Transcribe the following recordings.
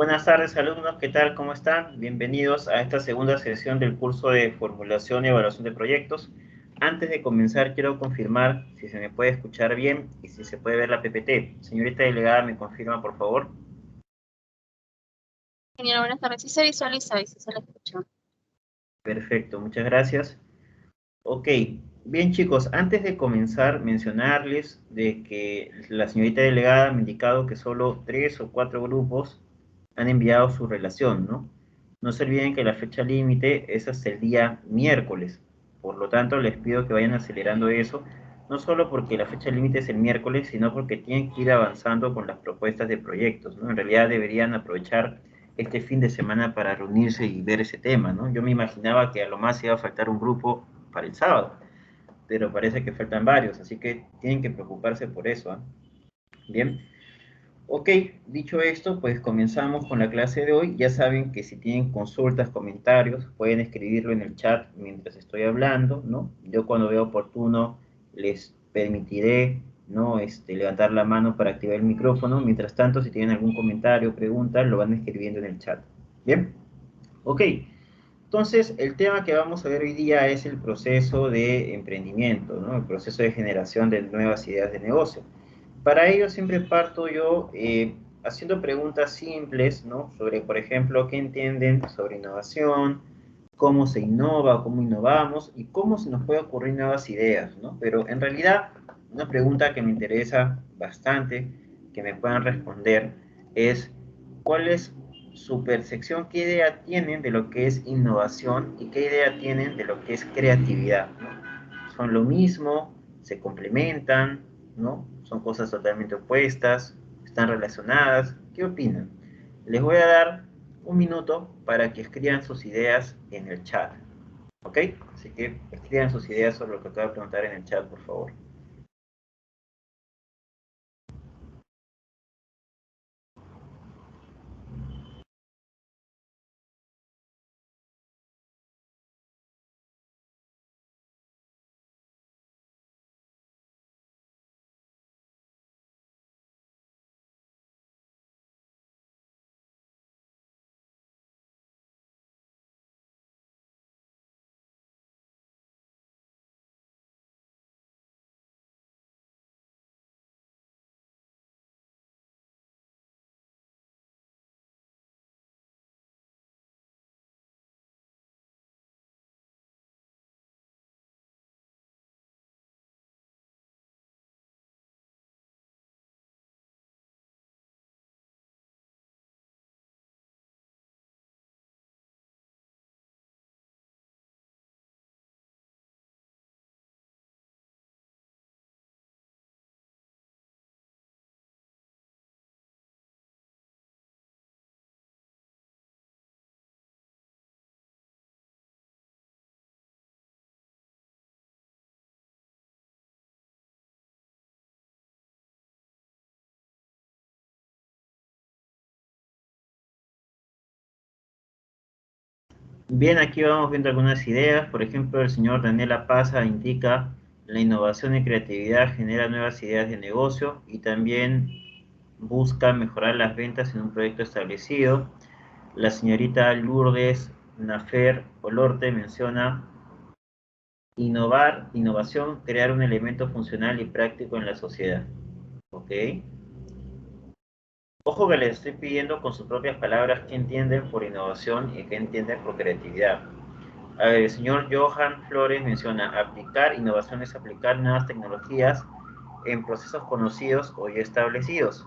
Buenas tardes, alumnos. ¿Qué tal? ¿Cómo están? Bienvenidos a esta segunda sesión del curso de formulación y evaluación de proyectos. Antes de comenzar, quiero confirmar si se me puede escuchar bien y si se puede ver la PPT. Señorita delegada, ¿me confirma, por favor? Señora, buenas tardes. Sí se visualiza y sí se la escucha. Perfecto, muchas gracias. Ok, bien chicos, antes de comenzar, mencionarles de que la señorita delegada me ha indicado que solo 3 o 4 grupos han enviado su relación, ¿no? No se olviden que la fecha límite es hasta el día miércoles. Por lo tanto, les pido que vayan acelerando eso, no solo porque la fecha límite es el miércoles, sino porque tienen que ir avanzando con las propuestas de proyectos, ¿no? En realidad deberían aprovechar este fin de semana para reunirse y ver ese tema, ¿no? Yo me imaginaba que a lo más iba a faltar un grupo para el sábado, pero parece que faltan varios, así que tienen que preocuparse por eso, ¿eh? Bien. Ok, dicho esto, pues comenzamos con la clase de hoy. Ya saben que si tienen consultas, comentarios, pueden escribirlo en el chat mientras estoy hablando, ¿no? Yo cuando vea oportuno les permitiré, ¿no? Levantar la mano para activar el micrófono. Mientras tanto, si tienen algún comentario o pregunta, lo van escribiendo en el chat. ¿Bien? Ok, entonces el tema que vamos a ver hoy día es el proceso de emprendimiento, ¿no? El proceso de generación de nuevas ideas de negocio. Para ello siempre parto yo haciendo preguntas simples, ¿no? Sobre, por ejemplo, qué entienden sobre innovación, cómo se innova, cómo innovamos y cómo se nos puede ocurrir nuevas ideas, ¿no? Pero en realidad, una pregunta que me interesa bastante que me puedan responder es ¿cuál es su percepción? ¿Qué idea tienen de lo que es innovación y qué idea tienen de lo que es creatividad, ¿no? ¿Son lo mismo? ¿Se complementan? ¿No? ¿Son cosas totalmente opuestas? ¿Están relacionadas? ¿Qué opinan? Les voy a dar un minuto para que escriban sus ideas en el chat. ¿Ok? Así que escriban sus ideas sobre lo que acabo de preguntar en el chat, por favor. Bien, aquí vamos viendo algunas ideas. Por ejemplo, el señor Daniela Paza indica la innovación y creatividad genera nuevas ideas de negocio y también busca mejorar las ventas en un proyecto establecido. La señorita Lourdes Nafer Olorte menciona innovar, innovación, crear un elemento funcional y práctico en la sociedad. ¿Ok? Ojo que les estoy pidiendo con sus propias palabras qué entienden por innovación y qué entienden por creatividad. A ver, el señor Johan Flores menciona aplicar, innovación es aplicar nuevas tecnologías en procesos conocidos o ya establecidos.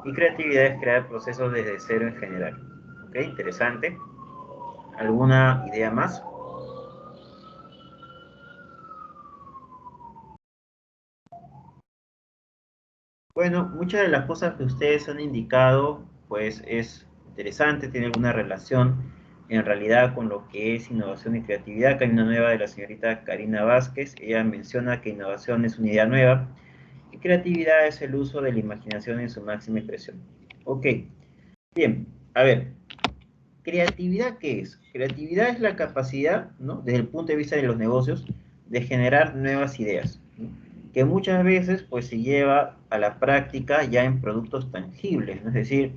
Y creatividad es crear procesos desde cero en general. ¿Ok? Interesante. ¿Alguna idea más? Bueno, muchas de las cosas que ustedes han indicado, pues es interesante, tiene alguna relación en realidad con lo que es innovación y creatividad. Acá hay una nueva de la señorita Karina Vázquez. Ella menciona que innovación es una idea nueva y creatividad es el uso de la imaginación en su máxima expresión. Ok, bien, a ver, ¿creatividad qué es? Creatividad es la capacidad, ¿no? Desde el punto de vista de los negocios, de generar nuevas ideas, ¿no? Que muchas veces pues se lleva a la práctica ya en productos tangibles, ¿no? Es decir,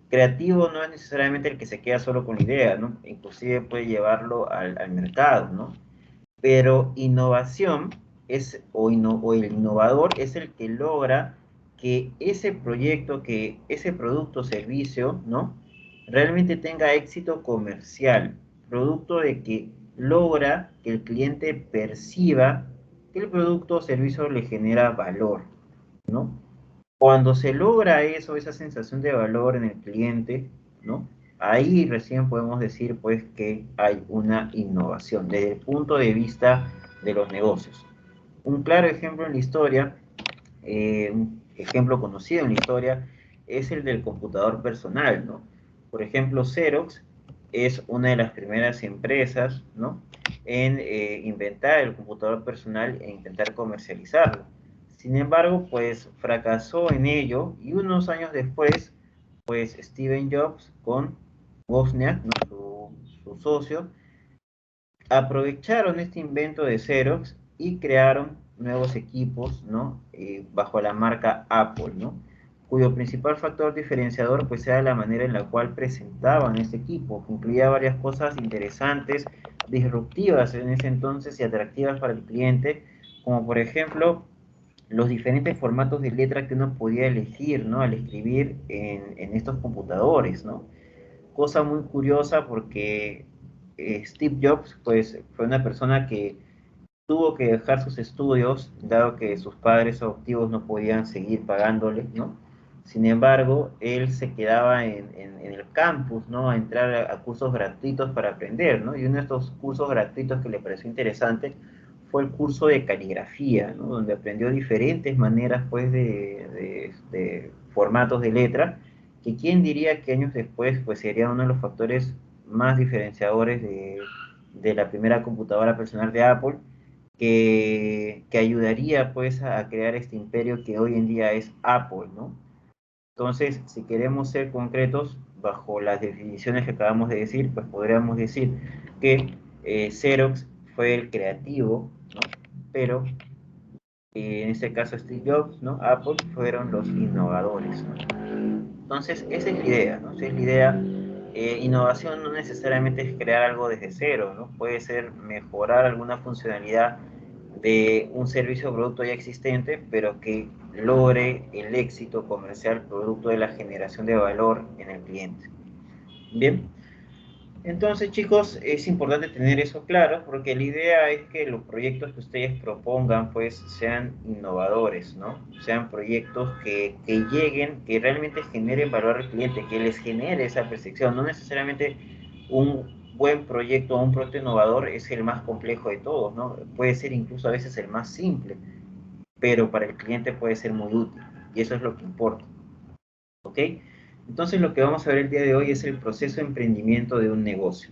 creativo no es necesariamente el que se queda solo con la idea, ¿no? Inclusive puede llevarlo al mercado, ¿no? Pero innovación es, o el innovador es el que logra que ese proyecto, que ese producto o servicio, ¿no? Realmente tenga éxito comercial, producto de que logra que el cliente perciba que el producto o servicio le genera valor, ¿no? Cuando se logra eso, esa sensación de valor en el cliente, ¿no? Ahí recién podemos decir, pues, que hay una innovación desde el punto de vista de los negocios. Un claro ejemplo en la historia, un ejemplo conocido en la historia, es el del computador personal, ¿no? Por ejemplo, Xerox es una de las primeras empresas, ¿no? En inventar el computador personal e intentar comercializarlo. Sin embargo, pues fracasó en ello y unos años después, pues Steven Jobs con Wozniak, ¿no? su socio, aprovecharon este invento de Xerox y crearon nuevos equipos, ¿no? Bajo la marca Apple, ¿no? Cuyo principal factor diferenciador pues era la manera en la cual presentaban este equipo, que incluía varias cosas interesantes, disruptivas en ese entonces y atractivas para el cliente, como por ejemplo los diferentes formatos de letra que uno podía elegir, ¿no? Al escribir en estos computadores, ¿no? Cosa muy curiosa porque Steve Jobs, pues, fue una persona que tuvo que dejar sus estudios, dado que sus padres adoptivos no podían seguir pagándole, ¿no? Sin embargo, él se quedaba en el campus, ¿no? A entrar a cursos gratuitos para aprender, ¿no? Y uno de estos cursos gratuitos que le pareció interesante fue el curso de caligrafía, ¿no? Donde aprendió diferentes maneras, pues, de formatos de letra, que quién diría que años después, pues, sería uno de los factores más diferenciadores de la primera computadora personal de Apple, que ayudaría pues a crear este imperio que hoy en día es Apple, ¿no? Entonces, si queremos ser concretos, bajo las definiciones que acabamos de decir, pues podríamos decir que Xerox fue el creativo, ¿no? Pero en este caso Steve Jobs, ¿no? Apple fueron los innovadores, ¿no? Entonces, esa es la idea, ¿no? Esa es la idea. Innovación no necesariamente es crear algo desde cero, ¿no? Puede ser mejorar alguna funcionalidad de un servicio o producto ya existente, pero que logre el éxito comercial producto de la generación de valor en el cliente. Bien, entonces, chicos, es importante tener eso claro porque la idea es que los proyectos que ustedes propongan pues sean innovadores, ¿no? Sean proyectos que lleguen, que realmente generen valor al cliente, que les genere esa percepción. No necesariamente un buen proyecto o un producto innovador es el más complejo de todos, ¿no? Puede ser incluso a veces el más simple, pero para el cliente puede ser muy útil y eso es lo que importa, ¿ok? Entonces lo que vamos a ver el día de hoy es el proceso de emprendimiento de un negocio.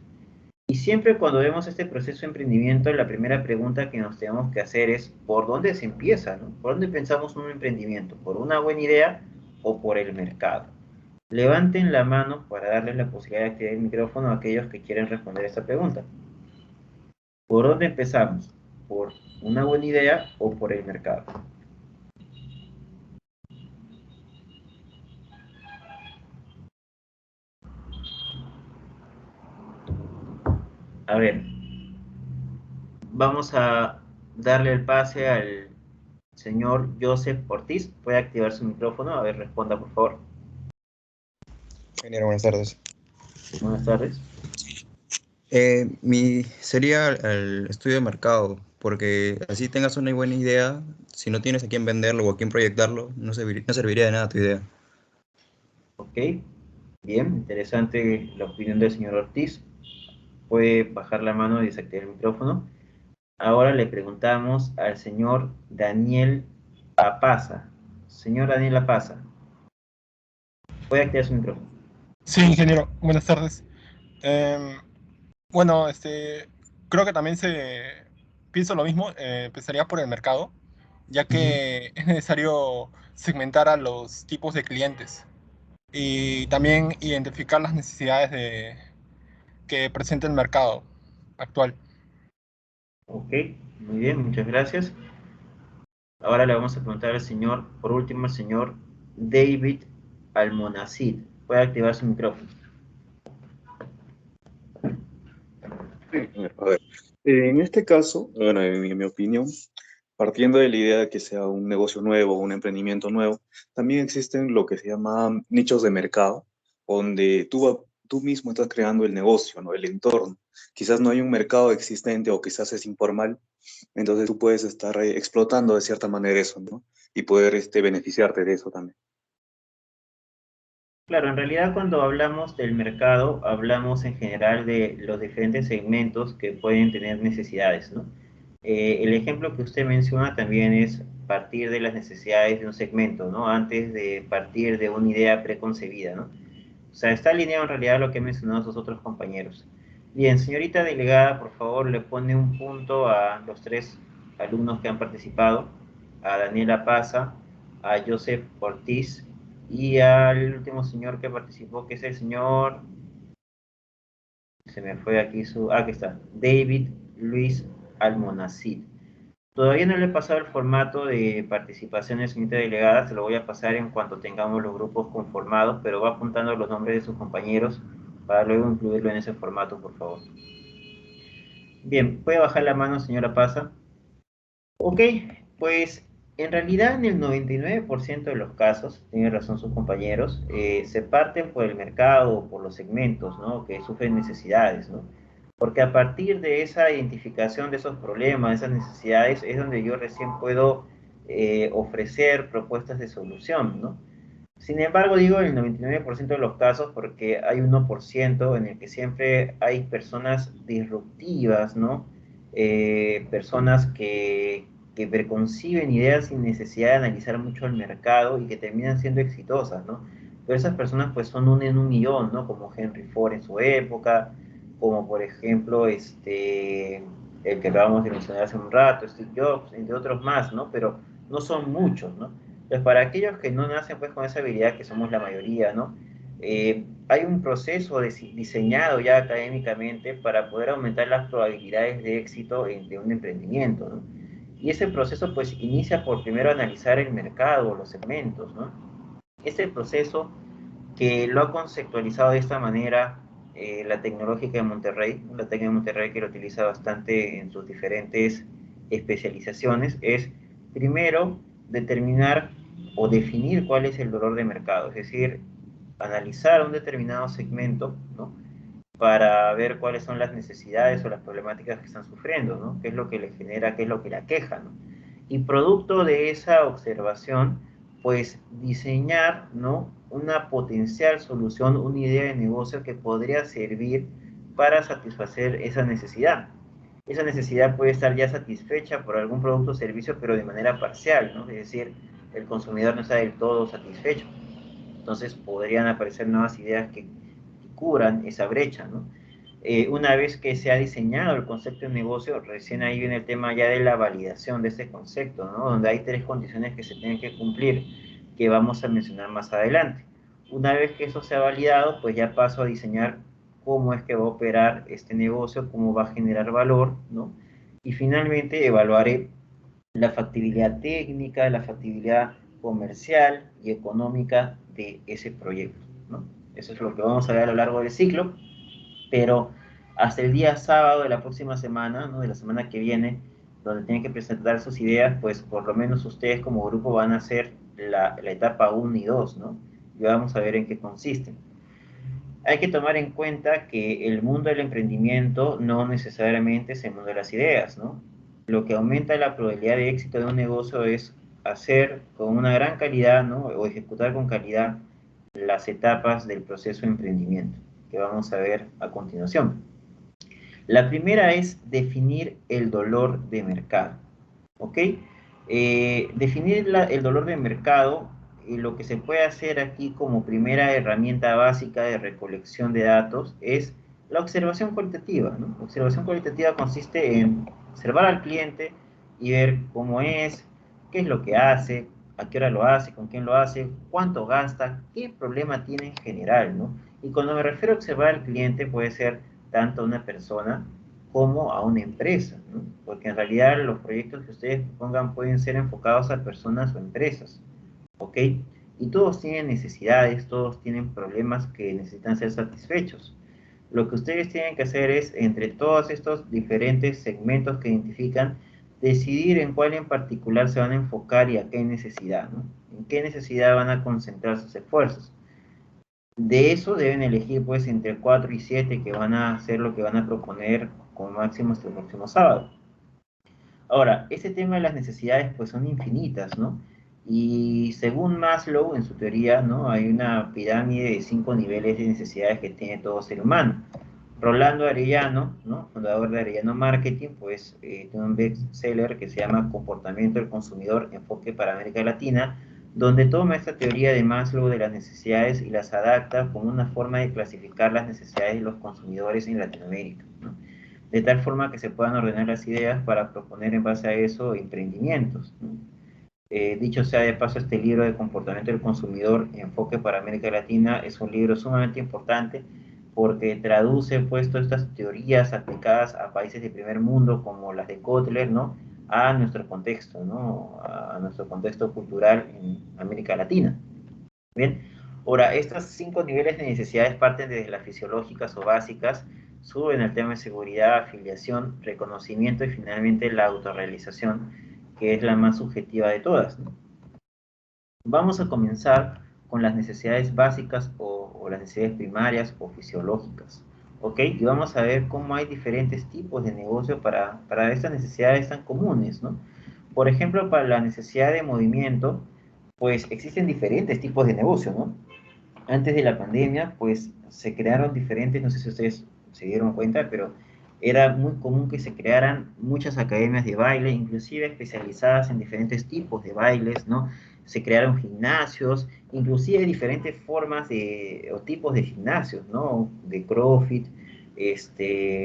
Y siempre cuando vemos este proceso de emprendimiento, la primera pregunta que nos tenemos que hacer es, ¿por dónde se empieza, no? ¿Por dónde pensamos un emprendimiento? ¿Por una buena idea o por el mercado? Levanten la mano para darles la posibilidad de activar el micrófono a aquellos que quieren responder esta pregunta. ¿Por dónde empezamos? ¿Por una buena idea o por el mercado? A ver, vamos a darle el pase al señor Joseph Ortiz. Puede activar su micrófono. A ver, responda por favor. Ingeniero, buenas tardes. Buenas tardes. Sería el estudio de mercado, porque así tengas una buena idea, si no tienes a quién venderlo o a quién proyectarlo, no serviría de nada tu idea. Ok, bien, interesante la opinión del señor Ortiz. Puede bajar la mano y desactivar el micrófono. Ahora le preguntamos al señor Daniel Apaza. Señor Daniel Apaza, puede activar su micrófono. Sí, ingeniero, buenas tardes. Em, bueno, creo que también pienso lo mismo, empezaría por el mercado, ya Ujú. que es necesario segmentar a los tipos de clientes y también identificar las necesidades que presenta el mercado actual. Ok, muy bien, muchas gracias. Ahora le vamos a preguntar al señor, por último, al señor David Almonacid. Puede activar su micrófono. A ver, en este caso, bueno, en mi opinión, partiendo de la idea de que sea un negocio nuevo, un emprendimiento nuevo, también existen lo que se llaman nichos de mercado, donde tú mismo estás creando el negocio, ¿no? El entorno. Quizás no hay un mercado existente o quizás es informal, entonces tú puedes estar explotando de cierta manera eso, ¿no? Y poder beneficiarte de eso también. Claro, en realidad cuando hablamos del mercado, hablamos en general de los diferentes segmentos que pueden tener necesidades, ¿no? El ejemplo que usted menciona también es partir de las necesidades de un segmento, ¿no? Antes de partir de una idea preconcebida, ¿no? O sea, está alineado en realidad a lo que han mencionado sus otros compañeros. Bien, señorita delegada, por favor, le pone un punto a los 3 alumnos que han participado, a Daniela Paza, a Joseph Ortiz y al último señor que participó, que es el señor, se me fue aquí aquí está, David Luis Almonacid. Todavía no le he pasado el formato de participación, señorita delegada, se lo voy a pasar en cuanto tengamos los grupos conformados, pero va apuntando los nombres de sus compañeros para luego incluirlo en ese formato, por favor. Bien, ¿puede bajar la mano, señora Paza? Ok, pues en realidad en el 99% de los casos, tiene razón sus compañeros, se parten por el mercado o por los segmentos, ¿no? Que sufren necesidades, ¿no? Porque a partir de esa identificación de esos problemas, de esas necesidades, es donde yo recién puedo ofrecer propuestas de solución, ¿no? Sin embargo, digo el 99% de los casos porque hay 1% en el que siempre hay personas disruptivas, ¿no? Personas que preconciben ideas sin necesidad de analizar mucho el mercado y que terminan siendo exitosas, ¿no? Pero esas personas pues son un en un millón, ¿no? Como Henry Ford en su época, como por ejemplo el que acabamos de mencionar hace un rato, Steve Jobs, entre otros más, ¿no? Pero no son muchos, ¿no? Entonces, para aquellos que no nacen pues con esa habilidad, que somos la mayoría, ¿no? Hay un proceso diseñado ya académicamente para poder aumentar las probabilidades de éxito de un emprendimiento, ¿no? Y ese proceso pues inicia por primero analizar el mercado, los segmentos, ¿no? Ese proceso que lo ha conceptualizado de esta manera la Tecnológica de Monterrey, la Técnica de Monterrey que lo utiliza bastante en sus diferentes especializaciones, es primero determinar o definir cuál es el dolor de mercado, es decir, analizar un determinado segmento, ¿no? Para ver cuáles son las necesidades o las problemáticas que están sufriendo, ¿no? Qué es lo que le genera, qué es lo que la queja, ¿no? Y producto de esa observación, pues diseñar, ¿no? Una potencial solución, una idea de negocio que podría servir para satisfacer esa necesidad. Esa necesidad puede estar ya satisfecha por algún producto o servicio, pero de manera parcial, ¿no? Es decir, el consumidor no está del todo satisfecho. Entonces podrían aparecer nuevas ideas que cubran esa brecha, ¿no? Una vez que se ha diseñado el concepto de negocio, recién ahí viene el tema ya de la validación de ese concepto, ¿no? Donde hay 3 condiciones que se tienen que cumplir, que vamos a mencionar más adelante. Una vez que eso se ha validado, pues ya paso a diseñar cómo es que va a operar este negocio, cómo va a generar valor, ¿no? Y finalmente evaluaré la factibilidad técnica, la factibilidad comercial y económica de ese proyecto, ¿no? Eso es lo que vamos a ver a lo largo del ciclo, pero hasta el día sábado de la próxima semana, ¿no? De la semana que viene, donde tienen que presentar sus ideas, pues por lo menos ustedes como grupo van a hacer la etapa 1 y 2, ¿no? Y vamos a ver en qué consisten. Hay que tomar en cuenta que el mundo del emprendimiento no necesariamente es el mundo de las ideas, ¿no? Lo que aumenta la probabilidad de éxito de un negocio es hacer con una gran calidad, ¿no? O ejecutar con calidad las etapas del proceso de emprendimiento, que vamos a ver a continuación. La primera es definir el dolor de mercado, ¿ok? Definir el dolor de mercado, lo que se puede hacer aquí como primera herramienta básica de recolección de datos es la observación cualitativa, ¿no? La observación cualitativa consiste en observar al cliente y ver cómo es, qué es lo que hace, a qué hora lo hace, con quién lo hace, cuánto gasta, qué problema tiene en general, ¿no? Y cuando me refiero a observar al cliente puede ser tanto a una persona como a una empresa, ¿no? Porque en realidad los proyectos que ustedes pongan pueden ser enfocados a personas o empresas, ¿ok? Y todos tienen necesidades, todos tienen problemas que necesitan ser satisfechos. Lo que ustedes tienen que hacer es, entre todos estos diferentes segmentos que identifican, decidir en cuál en particular se van a enfocar y a qué necesidad, ¿no? En qué necesidad van a concentrar sus esfuerzos. De eso deben elegir pues entre 4 y 7 que van a hacer lo que van a proponer como máximo hasta el próximo sábado. Ahora, este tema de las necesidades pues son infinitas, ¿no? Y según Maslow, en su teoría, ¿no? Hay una pirámide de 5 niveles de necesidades que tiene todo ser humano. Rolando Arellano, ¿no? Fundador de Arellano Marketing, pues tiene un bestseller que se llama Comportamiento del Consumidor, enfoque para América Latina, donde toma esta teoría de Maslow de las necesidades y las adapta como una forma de clasificar las necesidades de los consumidores en Latinoamérica, ¿no? De tal forma que se puedan ordenar las ideas para proponer en base a eso emprendimientos, ¿no? Dicho sea de paso, este libro de Comportamiento del Consumidor, Enfoque para América Latina, es un libro sumamente importante porque traduce pues todas estas teorías aplicadas a países de primer mundo como las de Kotler, ¿no? A nuestro contexto, ¿no? A nuestro contexto cultural en América Latina. Bien, ahora, estos 5 niveles de necesidades parten desde las fisiológicas o básicas, suben al tema de seguridad, afiliación, reconocimiento y finalmente la autorrealización, que es la más subjetiva de todas, ¿no? Vamos a comenzar con las necesidades básicas o las necesidades primarias o fisiológicas, ¿ok? Y vamos a ver cómo hay diferentes tipos de negocio para estas necesidades tan comunes, ¿no? Por ejemplo, para la necesidad de movimiento, pues existen diferentes tipos de negocio, ¿no? Antes de la pandemia, pues se crearon diferentes, no sé si ustedes se dieron cuenta, pero era muy común que se crearan muchas academias de baile, inclusive especializadas en diferentes tipos de bailes, ¿no? Se crearon gimnasios, inclusive diferentes formas de, o tipos de gimnasios, ¿no? De CrossFit,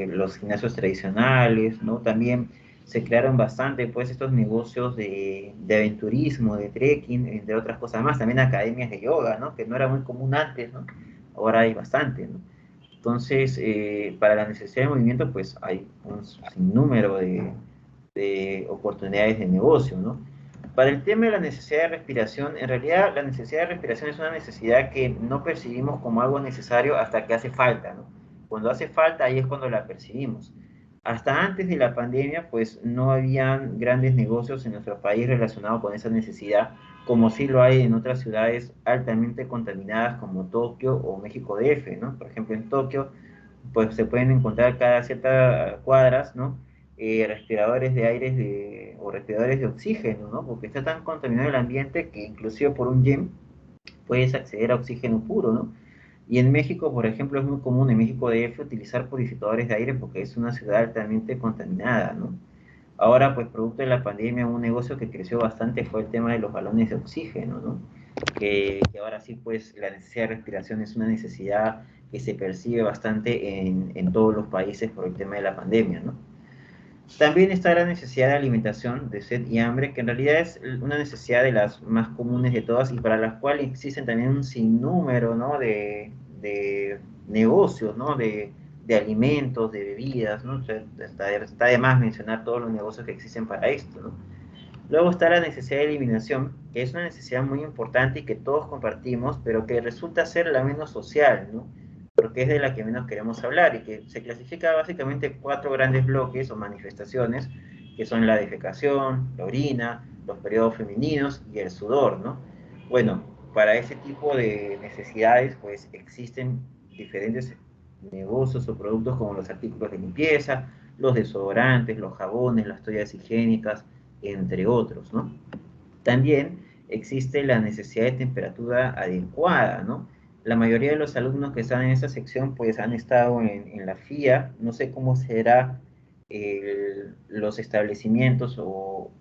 los gimnasios tradicionales, ¿no? También se crearon bastante, pues, estos negocios de aventurismo, de trekking, entre otras cosas más. También academias de yoga, ¿no? Que no era muy común antes, ¿no? Ahora hay bastante, ¿no? Entonces, para la necesidad de movimiento, pues, hay un sinnúmero de oportunidades de negocio, ¿no? Para el tema de la necesidad de respiración, en realidad la necesidad de respiración es una necesidad que no percibimos como algo necesario hasta que hace falta, ¿no? Cuando hace falta, ahí es cuando la percibimos. Hasta antes de la pandemia, pues no habían grandes negocios en nuestro país relacionados con esa necesidad, como sí lo hay en otras ciudades altamente contaminadas como Tokio o México DF, ¿no? Por ejemplo, en Tokio, pues se pueden encontrar cada ciertas cuadras, ¿no? Respiradores de aire o respiradores de oxígeno, ¿no? Porque está tan contaminado el ambiente que inclusive por un yen puedes acceder a oxígeno puro, ¿no? Y en México, por ejemplo, es muy común en México DF utilizar purificadores de aire porque es una ciudad altamente contaminada, ¿no? Ahora, pues producto de la pandemia, un negocio que creció bastante fue el tema de los balones de oxígeno, ¿no? Que ahora sí, pues la necesidad de respiración es una necesidad que se percibe bastante en todos los países por el tema de la pandemia, ¿no? También está la necesidad de alimentación, de sed y hambre, que en realidad es una necesidad de las más comunes de todas y para las cuales existen también un sinnúmero, ¿no? de negocios, ¿no? De alimentos, de bebidas, ¿no? O sea, está de más mencionar todos los negocios que existen para esto, ¿no? Luego está la necesidad de eliminación, que es una necesidad muy importante y que todos compartimos, pero que resulta ser la menos social, ¿no? Porque es de la que menos queremos hablar y que se clasifica básicamente en 4 grandes bloques o manifestaciones, que son la defecación, la orina, los periodos femeninos y el sudor, ¿no? Bueno, para ese tipo de necesidades, pues existen diferentes negocios o productos como los artículos de limpieza, los desodorantes, los jabones, las toallas higiénicas, entre otros, ¿no? También existe la necesidad de temperatura adecuada, ¿no? La mayoría de los alumnos que están en esta sección, pues han estado en la FIA, no sé cómo será los establecimientos o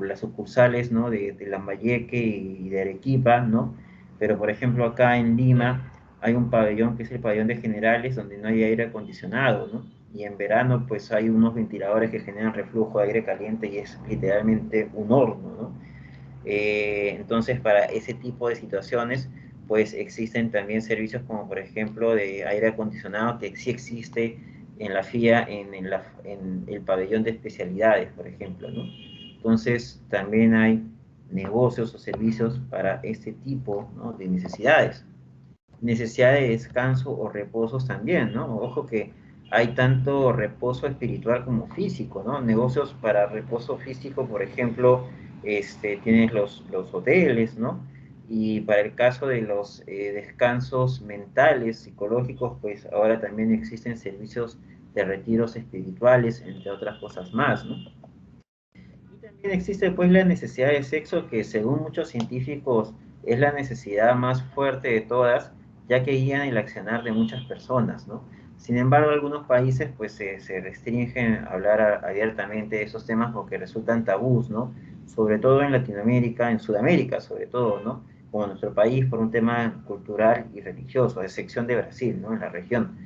las sucursales, ¿no? De Lambayeque y de Arequipa, ¿no? Pero, por ejemplo, acá en Lima hay un pabellón que es el pabellón de generales, donde no hay aire acondicionado, ¿no? Y en verano, pues hay unos ventiladores que generan reflujo de aire caliente y es literalmente un horno, ¿no? Entonces, para ese tipo de situaciones, pues existen también servicios como, por ejemplo, de aire acondicionado, que sí existe en la FIA, en el pabellón de especialidades, por ejemplo, ¿no? Entonces, también hay negocios o servicios para este tipo, ¿no?, de necesidades. Necesidad de descanso o reposos también, ¿no? Ojo que hay tanto reposo espiritual como físico, ¿no? Negocios para reposo físico, por ejemplo, tienes los hoteles, ¿no? Y para el caso de los descansos mentales, psicológicos, pues ahora también existen servicios de retiros espirituales, entre otras cosas más, ¿no? Y también existe pues la necesidad de sexo, que según muchos científicos es la necesidad más fuerte de todas, ya que guían el accionar de muchas personas, ¿no? Sin embargo, algunos países pues se restringen a hablar abiertamente de esos temas porque resultan tabús, ¿no? Sobre todo en Latinoamérica, en Sudamérica sobre todo, ¿no? Como nuestro país, por un tema cultural y religioso, a excepción de Brasil, ¿no?, en la región.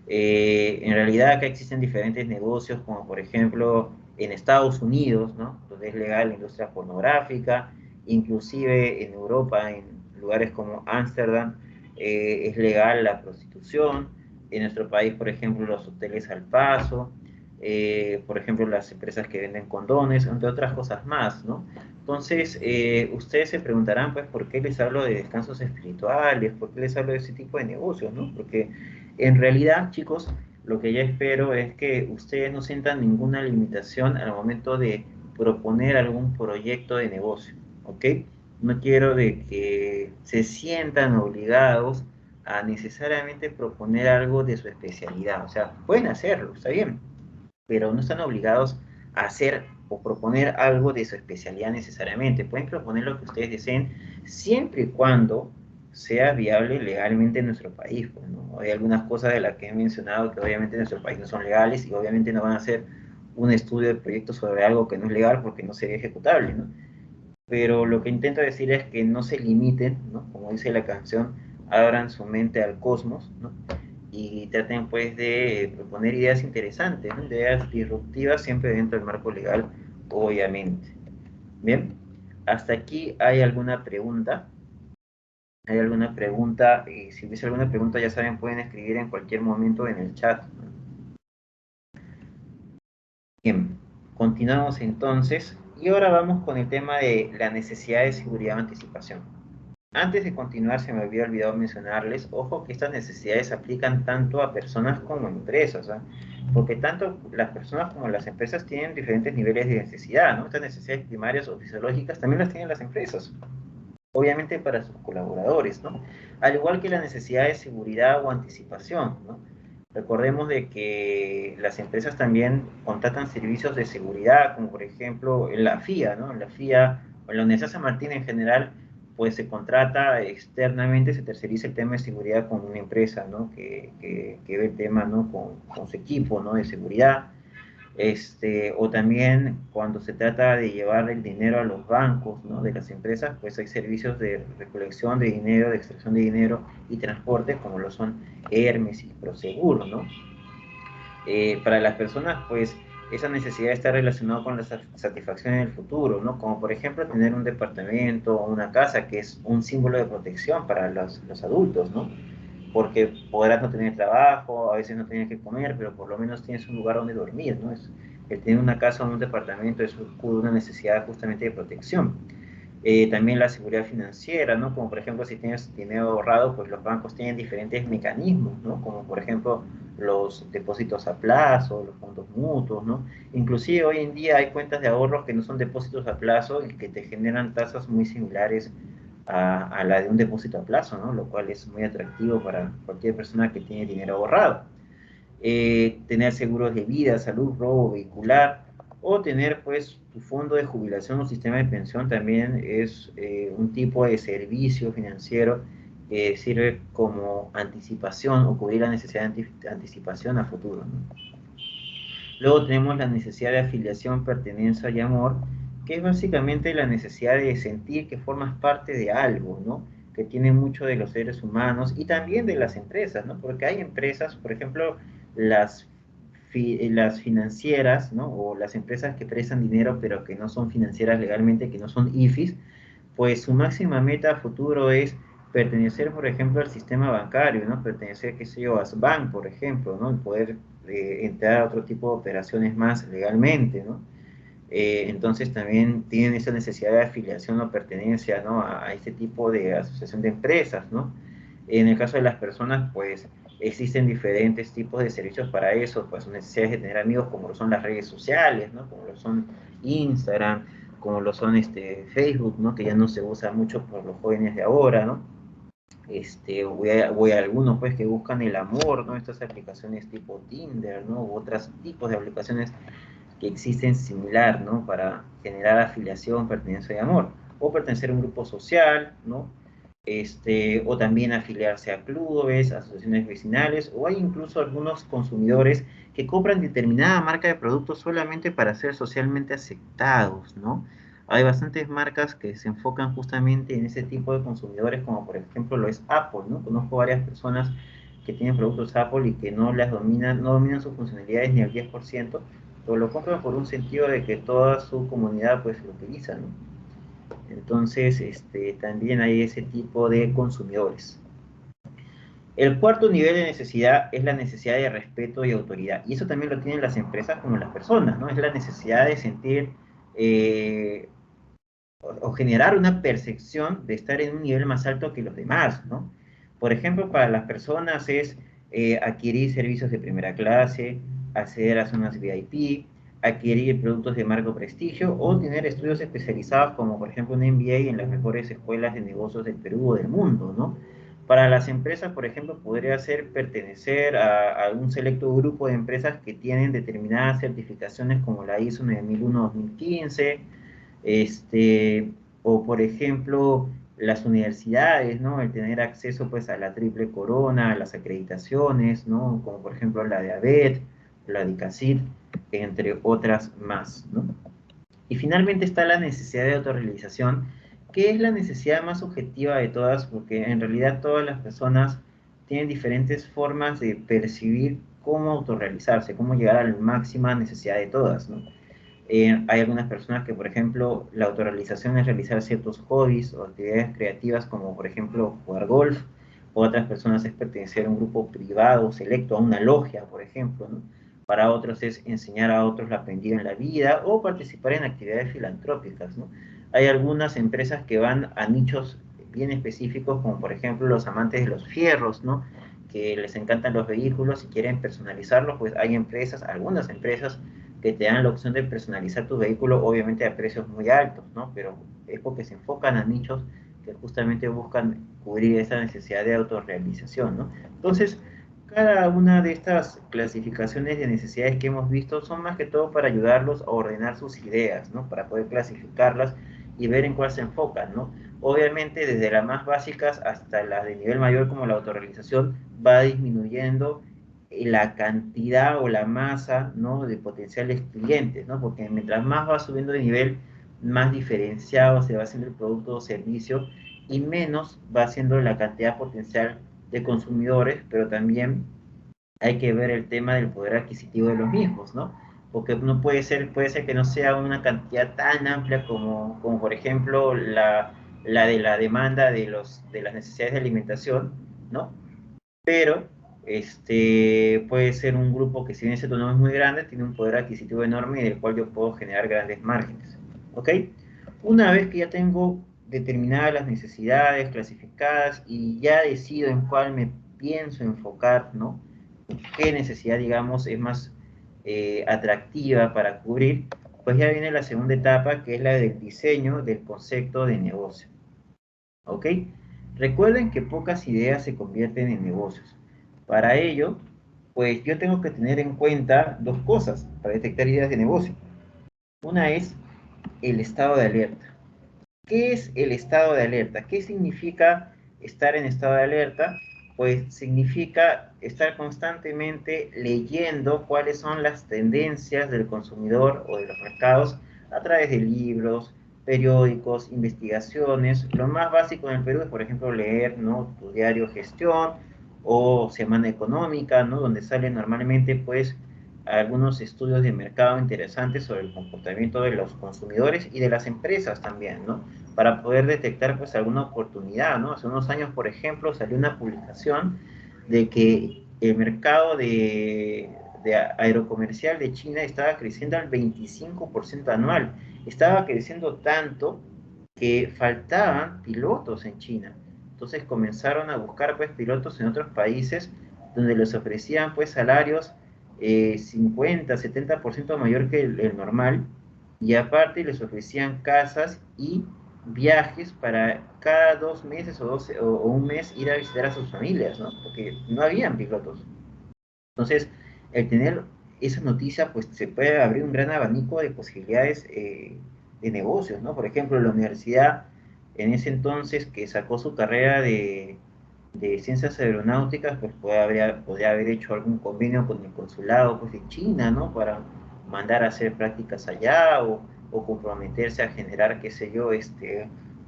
En realidad acá existen diferentes negocios, como por ejemplo en Estados Unidos, ¿no?, donde es legal la industria pornográfica, inclusive en Europa, en lugares como Ámsterdam, es legal la prostitución. En nuestro país, por ejemplo, los hoteles al paso, por ejemplo, las empresas que venden condones, entre otras cosas más, ¿no? Entonces, ustedes se preguntarán, pues, ¿por qué les hablo de descansos espirituales? ¿Por qué les hablo de ese tipo de negocios, no? Porque en realidad, chicos, lo que yo espero es que ustedes no sientan ninguna limitación al momento de proponer algún proyecto de negocio, ¿ok? No quiero de que se sientan obligados a necesariamente proponer algo de su especialidad. O sea, pueden hacerlo, está bien, pero no están obligados a hacer o proponer algo de su especialidad necesariamente. Pueden proponer lo que ustedes deseen, siempre y cuando sea viable legalmente en nuestro país, pues, ¿no? Hay algunas cosas de las que he mencionado que obviamente en nuestro país no son legales y obviamente no van a hacer un estudio de proyecto sobre algo que no es legal porque no sería ejecutable, ¿no? Pero lo que intento decir es que no se limiten, ¿no? Como dice la canción, abran su mente al cosmos, ¿no? Y traten pues de proponer ideas interesantes, ¿no?, ideas disruptivas, siempre dentro del marco legal, obviamente. Bien, hasta aquí hay alguna pregunta. ¿Hay alguna pregunta? Si hubiese alguna pregunta, ya saben, pueden escribir en cualquier momento en el chat, ¿no? Bien, continuamos entonces. Y ahora vamos con el tema de la necesidad de seguridad o anticipación. Antes de continuar, se me había olvidado mencionarles, ojo, que estas necesidades se aplican tanto a personas como a empresas, ¿eh? Porque tanto las personas como las empresas tienen diferentes niveles de necesidad, ¿no? Estas necesidades primarias o fisiológicas también las tienen las empresas, obviamente para sus colaboradores, ¿no? Al igual que la necesidad de seguridad o anticipación, ¿no? Recordemos de que las empresas también contratan servicios de seguridad, como por ejemplo en la FIA, ¿no? En la FIA o en la Universidad San Martín en general, pues se contrata externamente, se terceriza el tema de seguridad con una empresa, ¿no?, que ve el tema, ¿no?, con su equipo, ¿no?, de seguridad. O también cuando se trata de llevar el dinero a los bancos, ¿no?, de las empresas, pues hay servicios de recolección de dinero, de extracción de dinero y transporte, como lo son Hermes y Prosegur, ¿no? Para las personas, pues esa necesidad está relacionada con la satisfacción en el futuro, ¿no? Como por ejemplo tener un departamento o una casa, que es un símbolo de protección para los adultos, ¿no? Porque podrás no tener trabajo, a veces no tienes que comer, pero por lo menos tienes un lugar donde dormir, ¿no? El tener una casa o un departamento es una necesidad justamente de protección. También la seguridad financiera, ¿no? Como por ejemplo, si tienes dinero ahorrado, pues los bancos tienen diferentes mecanismos, ¿no? Como por ejemplo los depósitos a plazo, los fondos mutuos, ¿no? Inclusive hoy en día hay cuentas de ahorros que no son depósitos a plazo y que te generan tasas muy similares a la de un depósito a plazo, ¿no? Lo cual es muy atractivo para cualquier persona que tiene dinero ahorrado. Tener seguros de vida, salud, robo vehicular, o tener pues tu fondo de jubilación o sistema de pensión también es un tipo de servicio financiero que sirve como anticipación o cubrir la necesidad de anticipación a futuro, ¿no? Luego tenemos la necesidad de afiliación, pertenencia y amor, que es básicamente la necesidad de sentir que formas parte de algo, ¿no?, que tiene mucho de los seres humanos y también de las empresas, ¿no? Porque hay empresas, por ejemplo, las, las financieras, ¿no?, o las empresas que prestan dinero pero que no son financieras legalmente, que no son IFIs, pues su máxima meta a futuro es pertenecer, por ejemplo, al sistema bancario, ¿no? Pertenecer, qué sé yo, a Sbank, por ejemplo, ¿no? Y poder entrar a otro tipo de operaciones más legalmente, ¿no? Entonces también tienen esa necesidad de afiliación o pertenencia, ¿no? A este tipo de asociación de empresas, ¿no? En el caso de las personas, pues existen diferentes tipos de servicios para eso, pues necesidades de tener amigos como lo son las redes sociales, ¿no? Como lo son Instagram, como lo son Facebook, ¿no? Que ya no se usa mucho por los jóvenes de ahora, ¿no? Voy a algunos pues que buscan el amor, ¿no? Estas aplicaciones tipo Tinder, ¿no? U otros tipos de aplicaciones que existen similar, ¿no? Para generar afiliación, pertenencia y amor. O pertenecer a un grupo social, ¿no? O también afiliarse a clubes, asociaciones vecinales, o hay incluso algunos consumidores que compran determinada marca de productos solamente para ser socialmente aceptados, ¿no? Hay bastantes marcas que se enfocan justamente en ese tipo de consumidores, como por ejemplo lo es Apple, ¿no? Conozco varias personas que tienen productos Apple y que no dominan sus funcionalidades ni al 10%, pero lo compran por un sentido de que toda su comunidad pues lo utiliza, ¿no? Entonces, también hay ese tipo de consumidores. El cuarto nivel de necesidad es la necesidad de respeto y autoridad. Y eso también lo tienen las empresas como las personas, ¿no? Es la necesidad de sentir o generar una percepción de estar en un nivel más alto que los demás, ¿no? Por ejemplo, para las personas es adquirir servicios de primera clase, acceder a zonas VIP, adquirir productos de marco prestigio o tener estudios especializados como por ejemplo un MBA en las mejores escuelas de negocios del Perú o del mundo, ¿no? Para las empresas, por ejemplo, podría ser pertenecer a un selecto grupo de empresas que tienen determinadas certificaciones como la ISO 9001-2015, o por ejemplo, las universidades, ¿no? El tener acceso pues a la triple corona, a las acreditaciones, ¿no? Como por ejemplo la de ABET, la de ICACIT, entre otras más, ¿no? Y finalmente está la necesidad de autorrealización, que es la necesidad más objetiva de todas, porque en realidad todas las personas tienen diferentes formas de percibir cómo autorrealizarse, cómo llegar a la máxima necesidad de todas, ¿no? Hay algunas personas que, por ejemplo, la autorrealización es realizar ciertos hobbies o actividades creativas, como por ejemplo jugar golf. Otras personas es pertenecer a un grupo privado, selecto, a una logia, por ejemplo, ¿no? Para otros es enseñar a otros lo aprendido en la vida o participar en actividades filantrópicas, ¿no? Hay algunas empresas que van a nichos bien específicos, como por ejemplo los amantes de los fierros, ¿no? Que les encantan los vehículos y quieren personalizarlos, pues hay empresas, algunas empresas que te dan la opción de personalizar tu vehículo, obviamente a precios muy altos, ¿no? Pero es porque se enfocan a nichos que justamente buscan cubrir esa necesidad de autorrealización, ¿no? Entonces, cada una de estas clasificaciones de necesidades que hemos visto son más que todo para ayudarlos a ordenar sus ideas, ¿no? Para poder clasificarlas y ver en cuál se enfocan, ¿no? Obviamente, desde las más básicas hasta las de nivel mayor como la autorrealización, va disminuyendo la cantidad o la masa, ¿no? De potenciales clientes, ¿no? Porque mientras más va subiendo de nivel, más diferenciado se va haciendo el producto o servicio y menos va siendo la cantidad potencial de consumidores, pero también hay que ver el tema del poder adquisitivo de los mismos, ¿no? Porque no puede ser que no sea una cantidad tan amplia como por ejemplo la de la demanda de las necesidades de alimentación, ¿no? Pero puede ser un grupo que si bien ese no es muy grande, tiene un poder adquisitivo enorme y del cual yo puedo generar grandes márgenes, ¿ok? Una vez que ya tengo determinadas las necesidades clasificadas y ya decido en cuál me pienso enfocar, ¿no? Qué necesidad, digamos, es más atractiva para cubrir, pues ya viene la segunda etapa, que es la del diseño del concepto de negocio, ¿ok? Recuerden que pocas ideas se convierten en negocios. Para ello, pues yo tengo que tener en cuenta dos cosas para detectar ideas de negocio. Una es el estado de alerta. ¿Qué es el estado de alerta? ¿Qué significa estar en estado de alerta? Pues significa estar constantemente leyendo cuáles son las tendencias del consumidor o de los mercados a través de libros, periódicos, investigaciones. Lo más básico en el Perú es, por ejemplo, leer, ¿no? Tu diario Gestión o Semana Económica, ¿no? Donde salen normalmente, pues, algunos estudios de mercado interesantes sobre el comportamiento de los consumidores y de las empresas también, ¿no? Para poder detectar pues alguna oportunidad, ¿no? Hace unos años, por ejemplo, salió una publicación de que el mercado aerocomercial de China estaba creciendo al 25% anual. Estaba creciendo tanto que faltaban pilotos en China. Entonces comenzaron a buscar pues pilotos en otros países donde les ofrecían pues salarios 50, 70% mayor que el normal, y aparte les ofrecían casas y viajes para cada 2 meses o un mes ir a visitar a sus familias, ¿no? Porque no habían pilotos. Entonces, el tener esa noticia, pues se puede abrir un gran abanico de posibilidades de negocios, ¿no? Por ejemplo, la universidad en ese entonces que sacó su carrera de ciencias aeronáuticas, pues podría haber hecho algún convenio con el consulado pues, de China, ¿no? Para mandar a hacer prácticas allá o comprometerse a generar, qué sé yo,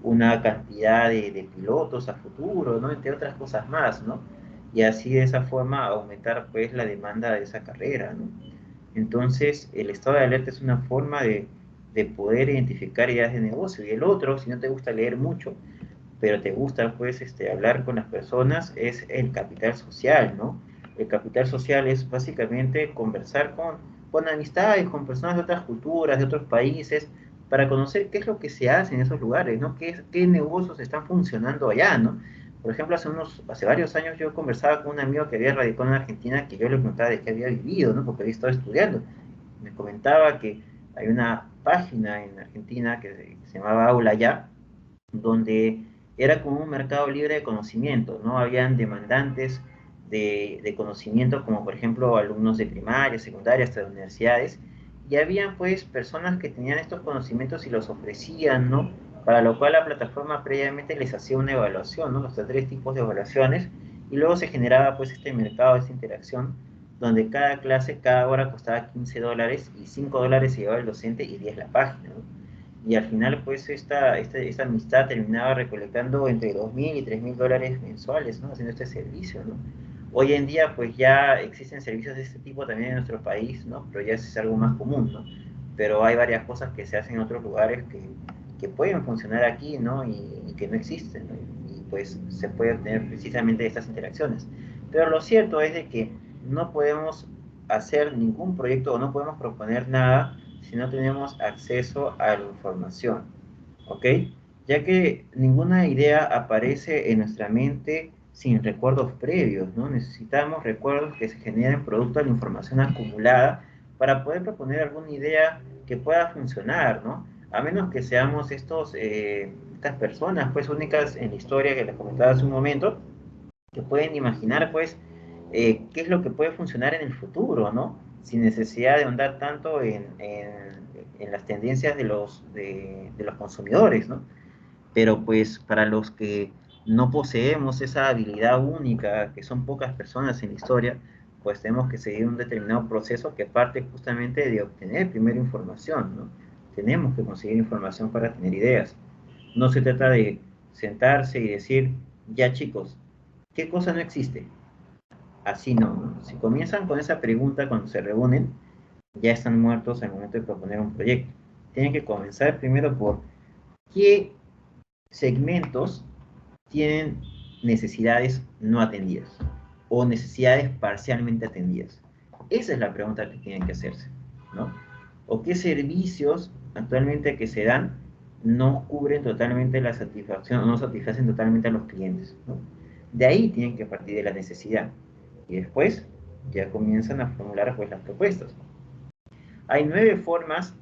una cantidad de pilotos a futuro, ¿no? Entre otras cosas más, ¿no? Y así de esa forma aumentar pues la demanda de esa carrera, ¿no? Entonces, el estado de alerta es una forma de poder identificar ideas de negocio. Y el otro, si no te gusta leer mucho, pero te gusta pues hablar con las personas, es el capital social, ¿no? El capital social es básicamente conversar con amistades, con personas de otras culturas, de otros países, para conocer qué es lo que se hace en esos lugares, ¿no? Qué negocios están funcionando allá, ¿no? Por ejemplo, hace varios años yo conversaba con un amigo que había radicado en Argentina, que yo le preguntaba de qué había vivido, ¿no? Porque había estado estudiando. Me comentaba que hay una página en Argentina que se llamaba Aula Ya, donde era como un mercado libre de conocimiento, ¿no? Habían demandantes de conocimiento, como por ejemplo alumnos de primaria, secundaria, hasta de universidades, y habían pues personas que tenían estos conocimientos y los ofrecían, ¿no? Para lo cual la plataforma previamente les hacía una evaluación, ¿no? Hasta 3 tipos de evaluaciones, y luego se generaba pues este mercado, esta interacción, donde cada clase, cada hora costaba $15, y $5 se llevaba el docente y 10 la página, ¿no? Y al final pues esta amistad terminaba recolectando entre $2.000 y $3.000 mensuales, ¿no? Haciendo este servicio, ¿no? Hoy en día pues ya existen servicios de este tipo también en nuestro país, ¿no? Pero ya es algo más común, ¿no? Pero hay varias cosas que se hacen en otros lugares que pueden funcionar aquí, ¿no? Y que no existen, ¿no? Y pues se puede obtener precisamente estas interacciones. Pero lo cierto es de que no podemos hacer ningún proyecto o no podemos proponer nada si no tenemos acceso a la información, ¿ok? Ya que ninguna idea aparece en nuestra mente sin recuerdos previos, ¿no? Necesitamos recuerdos que se generen producto de la información acumulada para poder proponer alguna idea que pueda funcionar, ¿no? A menos que seamos estas personas, pues, únicas en la historia que les comentaba hace un momento, que pueden imaginar, pues, qué es lo que puede funcionar en el futuro, ¿no? Sin necesidad de ahondar tanto en las tendencias de los consumidores, ¿no? Pero pues para los que no poseemos esa habilidad única, que son pocas personas en la historia, pues tenemos que seguir un determinado proceso que parte justamente de obtener primero información, ¿no? Tenemos que conseguir información para tener ideas. No se trata de sentarse y decir, ya chicos, ¿qué cosa no existe? Así no, ¿no? Si comienzan con esa pregunta cuando se reúnen, ya están muertos al momento de proponer un proyecto. Tienen que comenzar primero por qué segmentos tienen necesidades no atendidas o necesidades parcialmente atendidas. Esa es la pregunta que tienen que hacerse, ¿no? O qué servicios actualmente que se dan no cubren totalmente la satisfacción o no satisfacen totalmente a los clientes, ¿no? De ahí tienen que partir de la necesidad y después ya comienzan a formular pues las propuestas. Hay 9 formas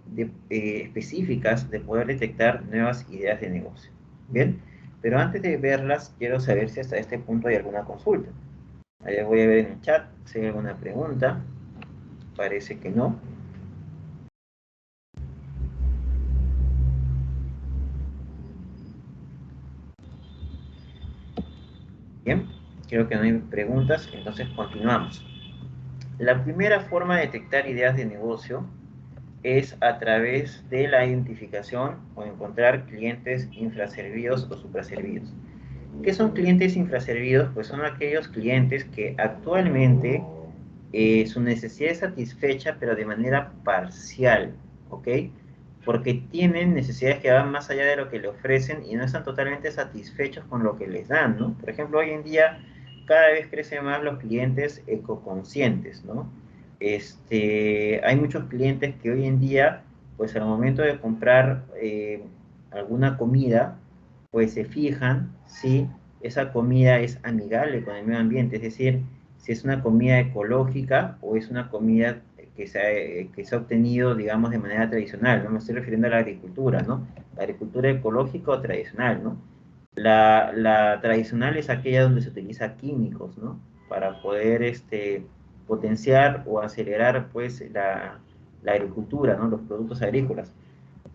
específicas de poder detectar nuevas ideas de negocio. ¿Bien? Pero antes de verlas, quiero saber si hasta este punto hay alguna consulta. Ahí voy a ver en el chat si hay alguna pregunta. Parece que no. Bien, creo que no hay preguntas, entonces continuamos. La primera forma de detectar ideas de negocio es a través de la identificación o encontrar clientes infraservidos o supraservidos. ¿Qué son clientes infraservidos? Pues son aquellos clientes que actualmente su necesidad es satisfecha, pero de manera parcial, ¿ok? Porque tienen necesidades que van más allá de lo que le ofrecen y no están totalmente satisfechos con lo que les dan, ¿no? Por ejemplo, hoy en día cada vez crecen más los clientes ecoconscientes, ¿no? hay muchos clientes que hoy en día, pues al momento de comprar alguna comida, pues se fijan si esa comida es amigable con el medio ambiente, es decir, si es una comida ecológica o es una comida que se ha obtenido, digamos, de manera tradicional. No me estoy refiriendo a la agricultura, ¿no? La agricultura ecológica o tradicional, ¿no? La tradicional es aquella donde se utiliza químicos, ¿no? Para poder potenciar o acelerar, pues, la agricultura, ¿no? Los productos agrícolas.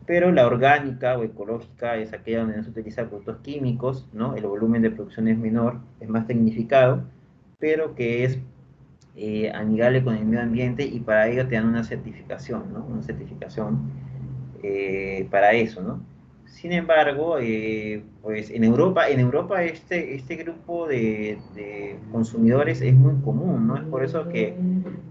Pero la orgánica o ecológica es aquella donde no se utiliza productos químicos, ¿no? El volumen de producción es menor, es más tecnificado, pero que es amigable con el medio ambiente, y para ello te dan una certificación, ¿no? Una certificación para eso, ¿no? Sin embargo, pues en Europa este grupo de consumidores es muy común, ¿no? Es por eso que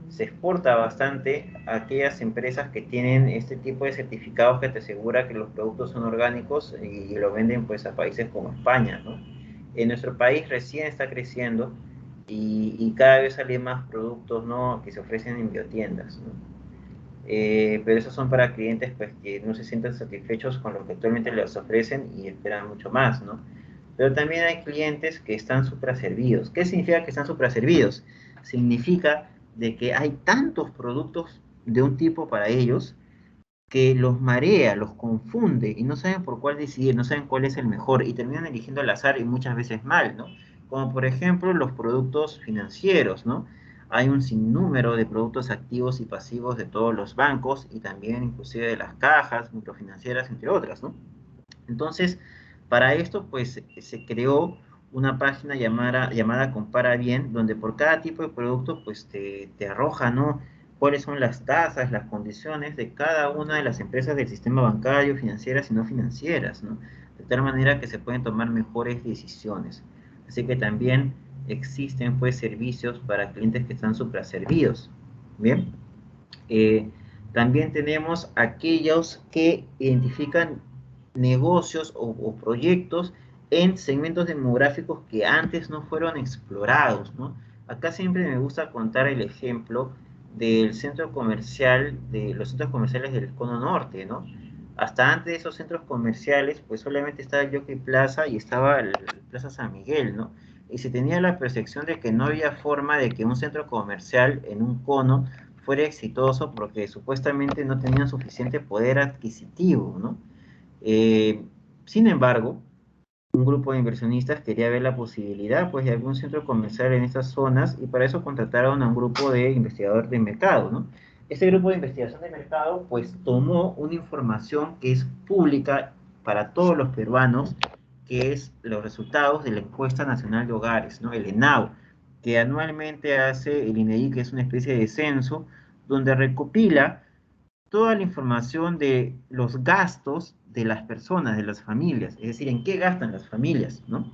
se exporta bastante a aquellas empresas que tienen este tipo de certificados que te asegura que los productos son orgánicos, y lo venden pues a países como España, ¿no? En nuestro país recién está creciendo, y cada vez salen más productos, ¿no? Que se ofrecen en biotiendas, ¿no? Pero esos son para clientes pues, que no se sienten satisfechos con lo que actualmente les ofrecen y esperan mucho más, ¿no? Pero también hay clientes que están supraservidos. ¿Qué significa que están supraservidos? Significa de que hay tantos productos de un tipo para ellos que los marea, los confunde y no saben por cuál decidir, no saben cuál es el mejor y terminan eligiendo al azar y muchas veces mal, ¿no? Como por ejemplo los productos financieros, ¿no? Hay un sinnúmero de productos activos y pasivos de todos los bancos y también inclusive de las cajas microfinancieras, entre otras, ¿no? Entonces, para esto, pues, se creó una página llamada Compara Bien, donde por cada tipo de producto, pues, te arroja, ¿no? Cuáles son las tasas, las condiciones de cada una de las empresas del sistema bancario, financieras y no financieras, ¿no? De tal manera que se pueden tomar mejores decisiones. Así que también existen, pues, servicios para clientes que están supraservidos. Bien. También tenemos aquellos que identifican negocios o proyectos en segmentos demográficos que antes no fueron explorados, ¿no? Acá siempre me gusta contar el ejemplo del centro comercial, de los centros comerciales del Cono Norte, ¿no? Hasta antes de esos centros comerciales, pues solamente estaba el Jockey Plaza y estaba el Plaza San Miguel, ¿no? Y se tenía la percepción de que no había forma de que un centro comercial en un cono fuera exitoso porque supuestamente no tenían suficiente poder adquisitivo, ¿no? Eh, Sin embargo, un grupo de inversionistas quería ver la posibilidad, pues, de algún centro comercial en estas zonas, y para eso contrataron a un grupo de investigadores de mercado, ¿no? Este grupo de investigación de mercado, pues, tomó una información que es pública para todos los peruanos, que es los resultados de la Encuesta Nacional de Hogares, ¿no? El ENAU, que anualmente hace el INEI, que es una especie de censo, donde recopila toda la información de los gastos de las personas, de las familias, es decir, en qué gastan las familias, ¿no?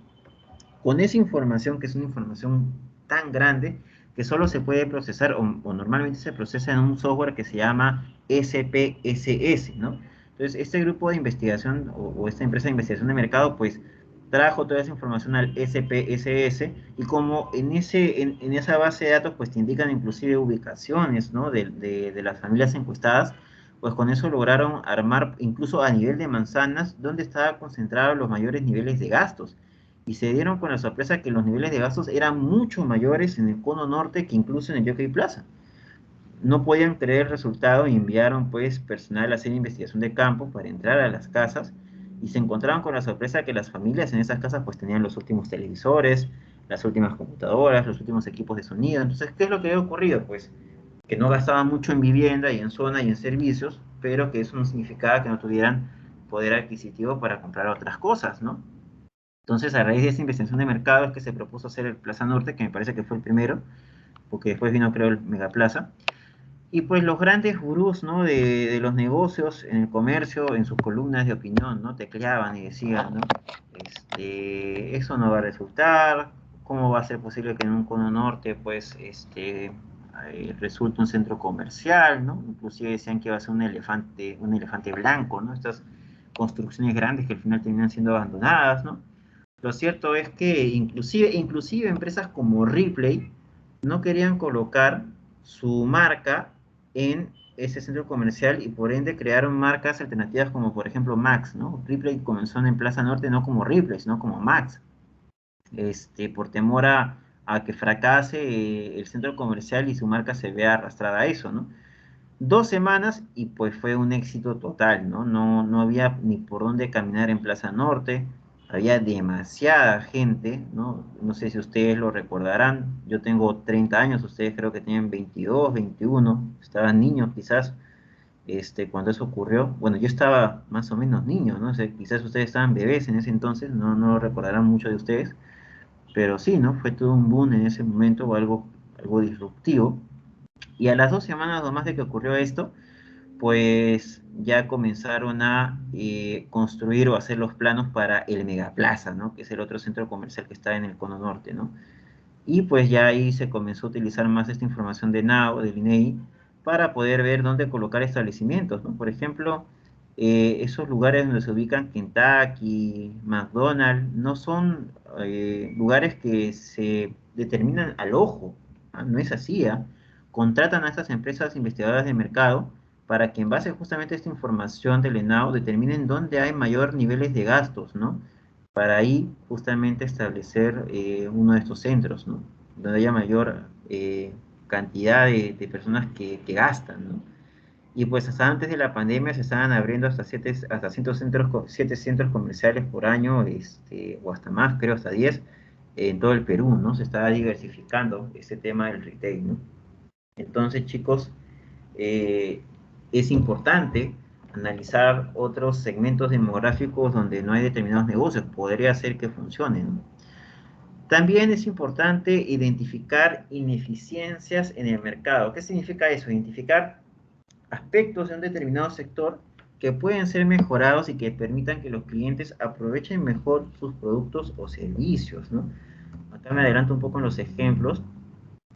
Con esa información, que es una información tan grande, que solo se puede procesar, o normalmente se procesa en un software que se llama SPSS, ¿no? Entonces, este grupo de investigación, o esta empresa de investigación de mercado, pues, trajo toda esa información al SPSS, y como en esa base de datos, pues, te indican inclusive ubicaciones, ¿no? De las familias encuestadas, pues con eso lograron armar, incluso a nivel de manzanas, dónde estaban concentrados los mayores niveles de gastos. Y se dieron con la sorpresa que los niveles de gastos eran mucho mayores en el Cono Norte que incluso en el Jockey Plaza. No podían creer el resultado y enviaron, pues, personal a hacer investigación de campo para entrar a las casas, y se encontraron con la sorpresa que las familias en esas casas pues tenían los últimos televisores, las últimas computadoras, los últimos equipos de sonido. Entonces, ¿qué es lo que había ocurrido? Pues que no gastaban mucho en vivienda y en zona y en servicios, pero que eso no significaba que no tuvieran poder adquisitivo para comprar otras cosas, ¿no? Entonces, a raíz de esa investigación de mercado es que se propuso hacer el Plaza Norte, que me parece que fue el primero, porque después vino, creo, el Megaplaza. Y pues los grandes gurús, ¿no? de los negocios, en el comercio, en sus columnas de opinión, ¿no? Tecleaban y decían, ¿no? Eso no va a resultar. ¿Cómo va a ser posible que en un cono norte, pues, resulte un centro comercial, ¿no? Inclusive decían que iba a ser un elefante blanco, ¿no? Estas construcciones grandes que al final terminan siendo abandonadas, ¿no? Lo cierto es que inclusive empresas como Ripley no querían colocar su marca en ese centro comercial y por ende crearon marcas alternativas como por ejemplo Max, ¿no? Ripley comenzó en Plaza Norte no como Ripley, sino como Max, por temor a que fracase el centro comercial y su marca se vea arrastrada a eso, ¿no? 2 semanas y pues fue un éxito total, ¿no? No había ni por dónde caminar en Plaza Norte, había demasiada gente, ¿no? No sé si ustedes lo recordarán, yo tengo 30 años, ustedes creo que tienen 22, 21, estaban niños quizás, cuando eso ocurrió. Bueno, yo estaba más o menos niño, ¿no? O sea, quizás ustedes estaban bebés en ese entonces, no lo recordarán mucho de ustedes, pero sí, ¿no? Fue todo un boom en ese momento, o algo disruptivo. Y a las 2 semanas o más de que ocurrió esto, pues ya comenzaron a construir o hacer los planos para el Megaplaza, ¿no? Que es el otro centro comercial que está en el Cono Norte, ¿no? Y pues ya ahí se comenzó a utilizar más esta información de NAO, del INEI, para poder ver dónde colocar establecimientos, ¿no? Por ejemplo, esos lugares donde se ubican Kentucky, McDonald's, no son lugares que se determinan al ojo, ¿ah? No es así, ¿ah? Contratan a estas empresas investigadoras de mercado para que en base justamente a esta información del ENAO determinen dónde hay mayor niveles de gastos, ¿no? Para ahí justamente establecer uno de estos centros, ¿no? Donde haya mayor cantidad de personas que gastan, ¿no? Y pues hasta antes de la pandemia se estaban abriendo hasta 7 centros comerciales por año, o hasta más, creo, hasta 10, en todo el Perú, ¿no? Se estaba diversificando este tema del retail, ¿no? Entonces, chicos, eh, es importante analizar otros segmentos demográficos donde no hay determinados negocios, podría ser que funcionen, ¿no? También es importante identificar ineficiencias en el mercado. ¿Qué significa eso? Identificar aspectos de un determinado sector que pueden ser mejorados y que permitan que los clientes aprovechen mejor sus productos o servicios, ¿no? Acá me adelanto un poco en los ejemplos.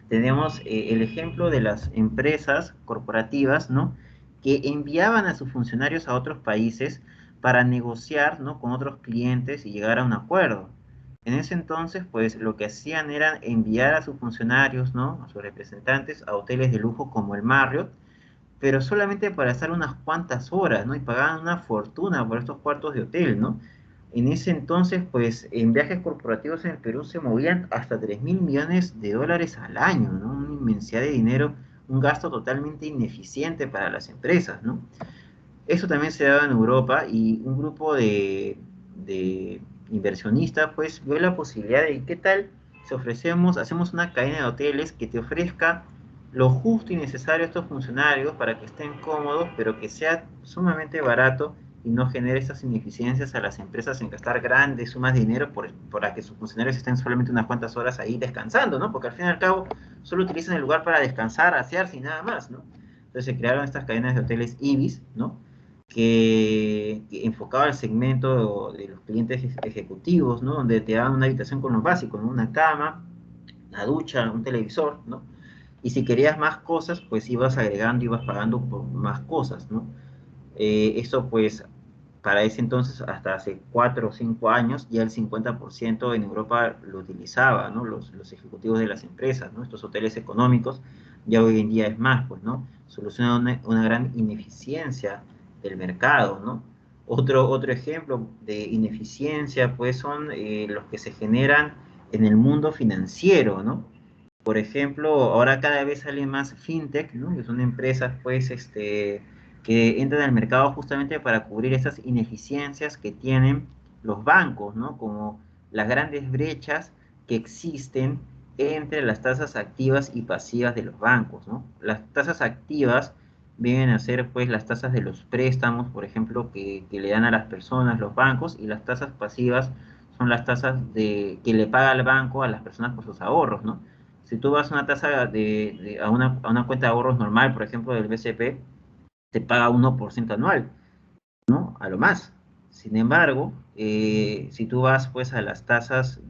Tenemos el ejemplo de las empresas corporativas, ¿no? Que enviaban a sus funcionarios a otros países para negociar, ¿no? Con otros clientes y llegar a un acuerdo. En ese entonces, pues lo que hacían era enviar a sus funcionarios, ¿no? A sus representantes a hoteles de lujo como el Marriott, pero solamente para estar unas cuantas horas, ¿no? Y pagaban una fortuna por estos cuartos de hotel, ¿no? En ese entonces, pues, en viajes corporativos en el Perú se movían hasta 3.000 millones de dólares al año, ¿no? Una inmensidad de dinero, un gasto totalmente ineficiente para las empresas, ¿no? Eso también se daba en Europa y un grupo de inversionistas, pues, vio la posibilidad de, ¿qué tal si hacemos una cadena de hoteles que te ofrezca lo justo y necesario a estos funcionarios para que estén cómodos, pero que sea sumamente barato y no genere estas ineficiencias a las empresas en gastar grandes sumas de dinero para que sus funcionarios estén solamente unas cuantas horas ahí descansando, ¿no? Porque al fin y al cabo solo utilizan el lugar para descansar, asearse y nada más, ¿no? Entonces se crearon estas cadenas de hoteles IBIS, ¿no? Que enfocaba el segmento de los clientes ejecutivos, ¿no? Donde te daban una habitación con lo básico, ¿no? Una cama, una ducha, un televisor, ¿no? Y si querías más cosas, pues ibas agregando, ibas pagando por más cosas, ¿no? Eso pues para ese entonces, hasta hace 4 o 5 años, ya el 50% en Europa lo utilizaba, ¿no? Los ejecutivos de las empresas, ¿no? Estos hoteles económicos, ya hoy en día es más, pues, ¿no? Soluciona una gran ineficiencia del mercado, ¿no? Otro ejemplo de ineficiencia, pues, son los que se generan en el mundo financiero, ¿no? Por ejemplo, ahora cada vez salen más fintech, ¿no? Que son empresas, pues, que entran al mercado justamente para cubrir esas ineficiencias que tienen los bancos, ¿no? Como las grandes brechas que existen entre las tasas activas y pasivas de los bancos, ¿no? Las tasas activas vienen a ser, pues, las tasas de los préstamos, por ejemplo, que le dan a las personas los bancos, y las tasas pasivas son las tasas que le paga el banco a las personas por sus ahorros, ¿no? Si tú vas a una tasa a una cuenta de ahorros normal, por ejemplo, del BCP, te paga 1% anual, ¿no? A lo más. Sin embargo, si tú vas pues a las tasas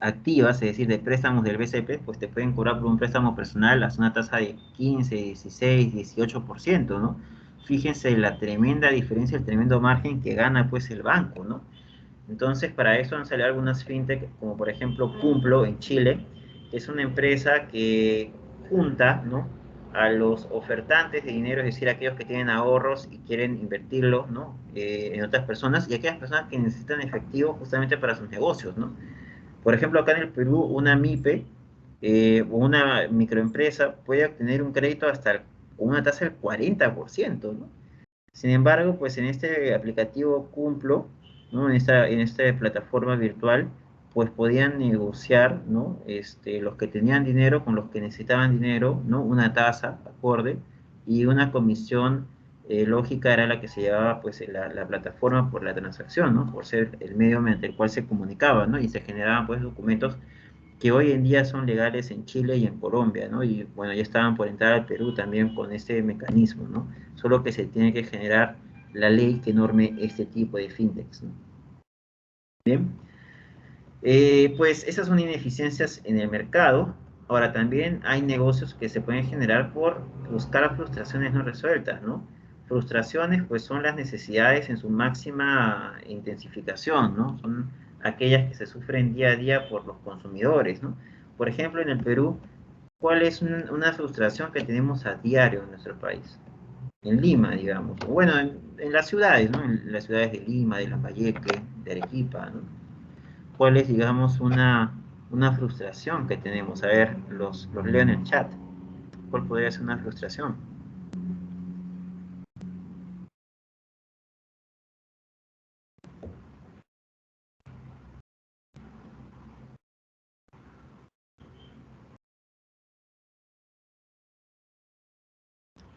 activas, es decir, de préstamos del BCP, pues te pueden cobrar por un préstamo personal hasta una tasa de 15, 16, 18%, ¿no? Fíjense la tremenda diferencia, el tremendo margen que gana pues el banco, ¿no? Entonces, para eso han salido algunas fintech, como por ejemplo Cumplo en Chile, que es una empresa que apunta, ¿no?, a los ofertantes de dinero, es decir, aquellos que tienen ahorros y quieren invertirlo, ¿no?, en otras personas, y aquellas personas que necesitan efectivo justamente para sus negocios, ¿no? Por ejemplo, acá en el Perú, una MIPE o una microempresa puede obtener un crédito hasta con una tasa del 40%, ¿no? Sin embargo, pues en este aplicativo Cumplo, ¿no?, en esta plataforma virtual, pues podían negociar, ¿no?, los que tenían dinero con los que necesitaban dinero, ¿no?, una tasa acorde, y una comisión lógica era la que se llevaba pues la plataforma por la transacción, ¿no?, por ser el medio mediante el cual se comunicaba, ¿no?, y se generaban pues documentos que hoy en día son legales en Chile y en Colombia, ¿no? Y bueno, ya estaban por entrar al Perú también con este mecanismo, ¿no? Solo que se tiene que generar la ley que norme este tipo de fintechs, ¿no? Bien. Pues esas son ineficiencias en el mercado. Ahora también hay negocios que se pueden generar por buscar frustraciones no resueltas, ¿no? Frustraciones pues son las necesidades en su máxima intensificación, ¿no? Son aquellas que se sufren día a día por los consumidores, ¿no? Por ejemplo, en el Perú, ¿cuál es una frustración que tenemos a diario en nuestro país? En Lima, digamos. Bueno, en las ciudades, ¿no? En las ciudades de Lima, de Lambayeque, de Arequipa, ¿no? ¿Cuál es, digamos, una frustración que tenemos? A ver, los leo en el chat. ¿Cuál podría ser una frustración?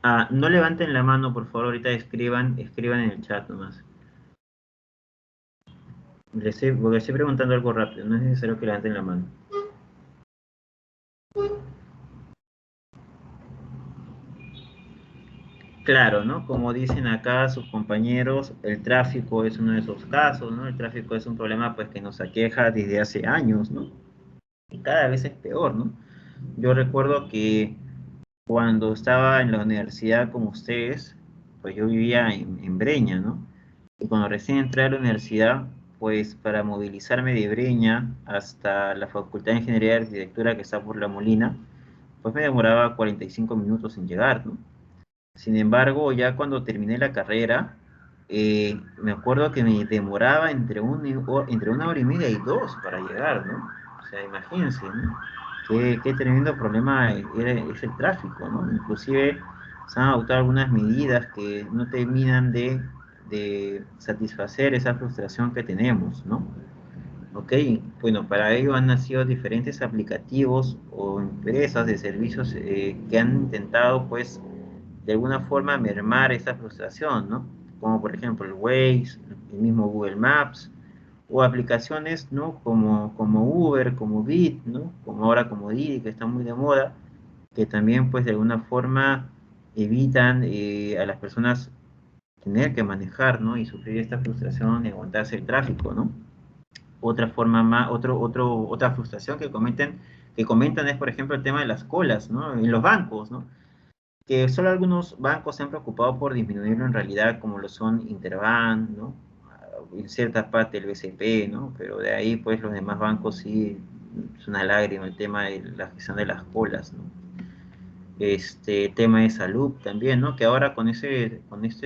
Ah, no levanten la mano, por favor, ahorita escriban en el chat nomás. Porque estoy preguntando algo rápido, no es necesario que levanten la mano. Claro, ¿no? Como dicen acá sus compañeros, el tráfico es uno de esos casos, ¿no? El tráfico es un problema pues que nos aqueja desde hace años, ¿no? Y cada vez es peor, ¿no? Yo recuerdo que cuando estaba en la universidad con ustedes, pues yo vivía en Breña, ¿no? Y cuando recién entré a la universidad, pues para movilizarme de Breña hasta la Facultad de Ingeniería y Arquitectura que está por La Molina, pues me demoraba 45 minutos en llegar, ¿no? Sin embargo, ya cuando terminé la carrera, me acuerdo que me demoraba entre una hora y media y dos para llegar, ¿no? O sea, imagínense, ¿no? Qué tremendo problema es el tráfico, ¿no? Inclusive se han adoptado algunas medidas que no terminan de satisfacer esa frustración que tenemos, ¿no? Ok, bueno, para ello han nacido diferentes aplicativos o empresas de servicios que han intentado, pues, de alguna forma mermar esa frustración, ¿no? Como por ejemplo el Waze, el mismo Google Maps, o aplicaciones, ¿no? Como Uber, como Bit, ¿no? Como ahora como Didi, que está muy de moda, que también pues de alguna forma evitan a las personas tener que manejar, ¿no? Y sufrir esta frustración y aguantarse el tráfico, ¿no? Otra forma más, otra frustración que comentan es, por ejemplo, el tema de las colas, ¿no? En los bancos, ¿no? Que solo algunos bancos se han preocupado por disminuirlo en realidad, como lo son Interbank, ¿no? En cierta parte el BCP, ¿no? Pero de ahí, pues, los demás bancos sí es una lágrima el tema de la gestión de las colas, ¿no? Tema de salud también, ¿no? Que ahora con este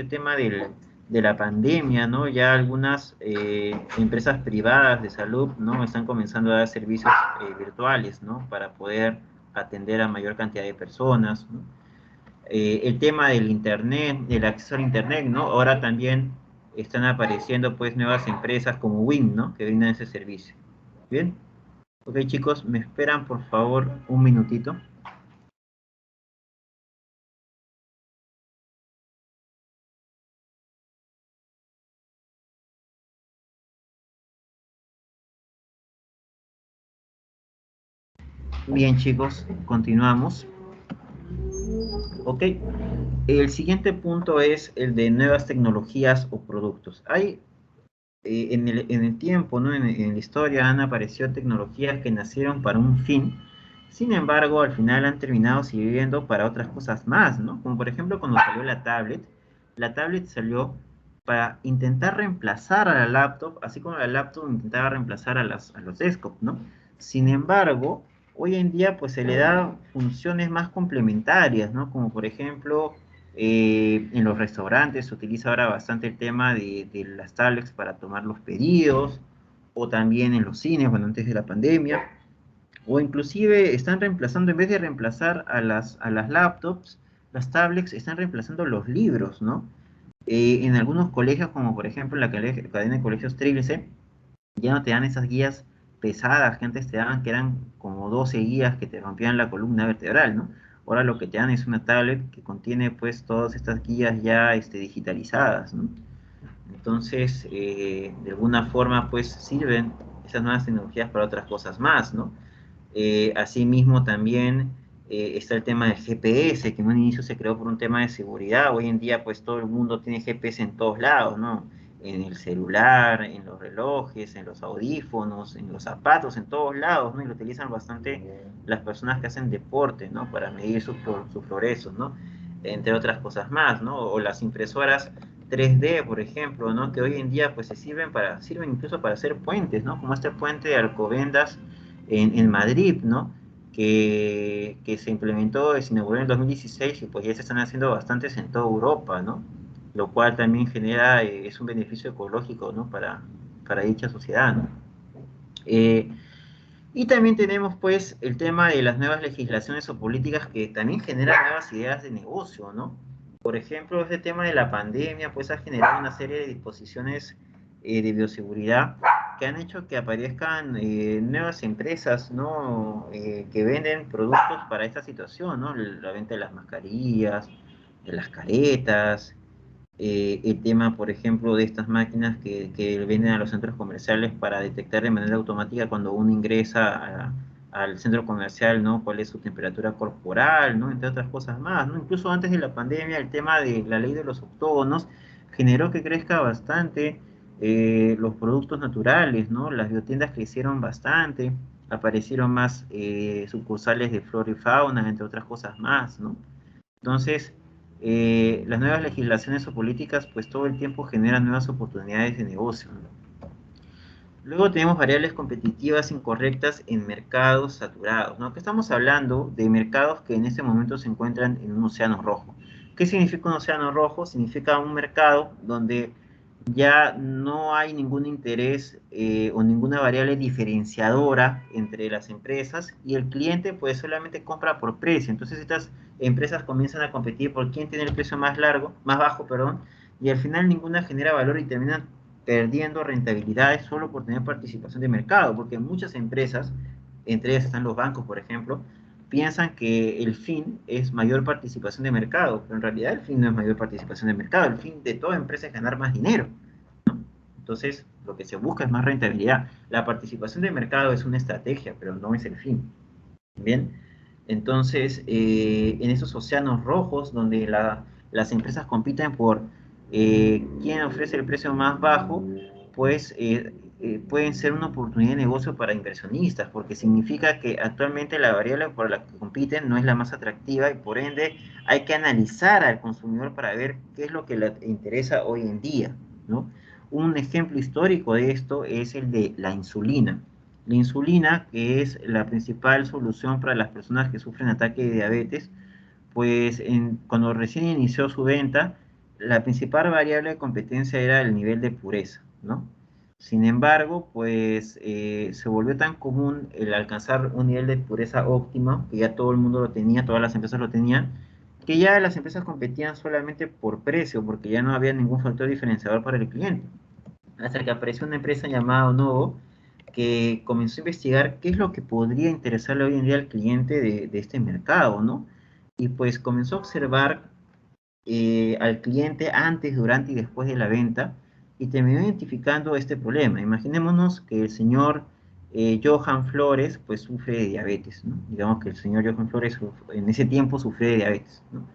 tema de la pandemia, ¿no? Ya algunas empresas privadas de salud, ¿no? Están comenzando a dar servicios virtuales, ¿no? Para poder atender a mayor cantidad de personas, ¿no? El tema del internet, del acceso al internet, ¿no? Ahora también están apareciendo pues nuevas empresas como Win, ¿no? Que brindan ese servicio. Bien, ok chicos, me esperan por favor un minutito. Bien chicos, continuamos. Ok, el siguiente punto es el de nuevas tecnologías o productos. Hay en el tiempo, ¿no? En la historia han aparecido tecnologías que nacieron para un fin, sin embargo, al final han terminado sirviendo para otras cosas más, ¿no? Como por ejemplo cuando salió la tablet salió para intentar reemplazar a la laptop, así como la laptop intentaba reemplazar a los desktop, ¿no? Sin embargo, hoy en día pues se le da funciones más complementarias, ¿no? Como por ejemplo, en los restaurantes se utiliza ahora bastante el tema de las tablets para tomar los pedidos, o también en los cines, bueno, antes de la pandemia, o inclusive están reemplazando, en vez de reemplazar a las laptops, las tablets están reemplazando los libros, ¿no? En algunos colegios, como por ejemplo en la cadena de colegios Trilce, ya no te dan esas guías pesadas que antes te daban, que eran como 12 guías que te rompían la columna vertebral, ¿no? Ahora lo que te dan es una tablet que contiene pues todas estas guías ya digitalizadas, ¿no? Entonces, de alguna forma pues sirven esas nuevas tecnologías para otras cosas más, ¿no? Asimismo también está el tema del GPS, que en un inicio se creó por un tema de seguridad. Hoy en día pues todo el mundo tiene GPS en todos lados, ¿no? En el celular, en los relojes, en los audífonos, en los zapatos, en todos lados, ¿no? Y lo utilizan bastante las personas que hacen deporte, ¿no? Para medir su progreso, ¿no? Entre otras cosas más, ¿no? O las impresoras 3D, por ejemplo, ¿no? Que hoy en día pues sirven incluso para hacer puentes, ¿no? Como este puente de Alcobendas en Madrid, ¿no? Que se implementó, se inauguró en el 2016 y pues ya se están haciendo bastantes en toda Europa, ¿no? Lo cual también genera, es un beneficio ecológico, ¿no? Para dicha sociedad, ¿no? Y también tenemos pues el tema de las nuevas legislaciones o políticas que también generan nuevas ideas de negocio, ¿no? Por ejemplo, este tema de la pandemia pues ha generado una serie de disposiciones de bioseguridad que han hecho que aparezcan nuevas empresas, ¿no? Que venden productos para esta situación, ¿no? La venta de las mascarillas, de las caretas, el tema, por ejemplo, de estas máquinas que venden a los centros comerciales para detectar de manera automática cuando uno ingresa al centro comercial, ¿no? Cuál es su temperatura corporal, ¿no? Entre otras cosas más, ¿no? Incluso antes de la pandemia, el tema de la ley de los octógonos generó que crezca bastante los productos naturales, ¿no? Las biotiendas crecieron bastante, aparecieron más sucursales de flora y fauna, entre otras cosas más, ¿no? Entonces, las nuevas legislaciones o políticas, pues todo el tiempo generan nuevas oportunidades de negocio, ¿no? Luego tenemos variables competitivas incorrectas en mercados saturados, ¿no? Que estamos hablando de mercados que en este momento se encuentran en un océano rojo. ¿Qué significa un océano rojo? Significa un mercado donde ya no hay ningún interés o ninguna variable diferenciadora entre las empresas y el cliente pues solamente compra por precio. Entonces estas empresas comienzan a competir por quién tiene el precio más bajo, perdón, y al final ninguna genera valor y terminan perdiendo rentabilidades solo por tener participación de mercado, porque muchas empresas, entre ellas están los bancos, por ejemplo, piensan que el fin es mayor participación de mercado, pero en realidad el fin no es mayor participación de mercado, el fin de toda empresa es ganar más dinero, ¿no? Entonces, lo que se busca es más rentabilidad. La participación de mercado es una estrategia, pero no es el fin. Bien, entonces, en esos océanos rojos, donde las empresas compiten por quién ofrece el precio más bajo, pues pueden ser una oportunidad de negocio para inversionistas, porque significa que actualmente la variable por la que compiten no es la más atractiva y por ende hay que analizar al consumidor para ver qué es lo que le interesa hoy en día, ¿no? Un ejemplo histórico de esto es el de la insulina. La insulina, que es la principal solución para las personas que sufren ataque de diabetes, pues cuando recién inició su venta, la principal variable de competencia era el nivel de pureza, ¿no? Sin embargo, pues se volvió tan común el alcanzar un nivel de pureza óptimo, que ya todo el mundo lo tenía, todas las empresas lo tenían, que ya las empresas competían solamente por precio, porque ya no había ningún factor diferenciador para el cliente. Hasta que apareció una empresa llamada Onovo, que comenzó a investigar qué es lo que podría interesarle hoy en día al cliente de este mercado, ¿no? Y pues comenzó a observar al cliente antes, durante y después de la venta y terminó identificando este problema. Imaginémonos que el señor Johan Flores pues sufre de diabetes, ¿no? Digamos que el señor Johan Flores en ese tiempo sufre de diabetes, ¿no?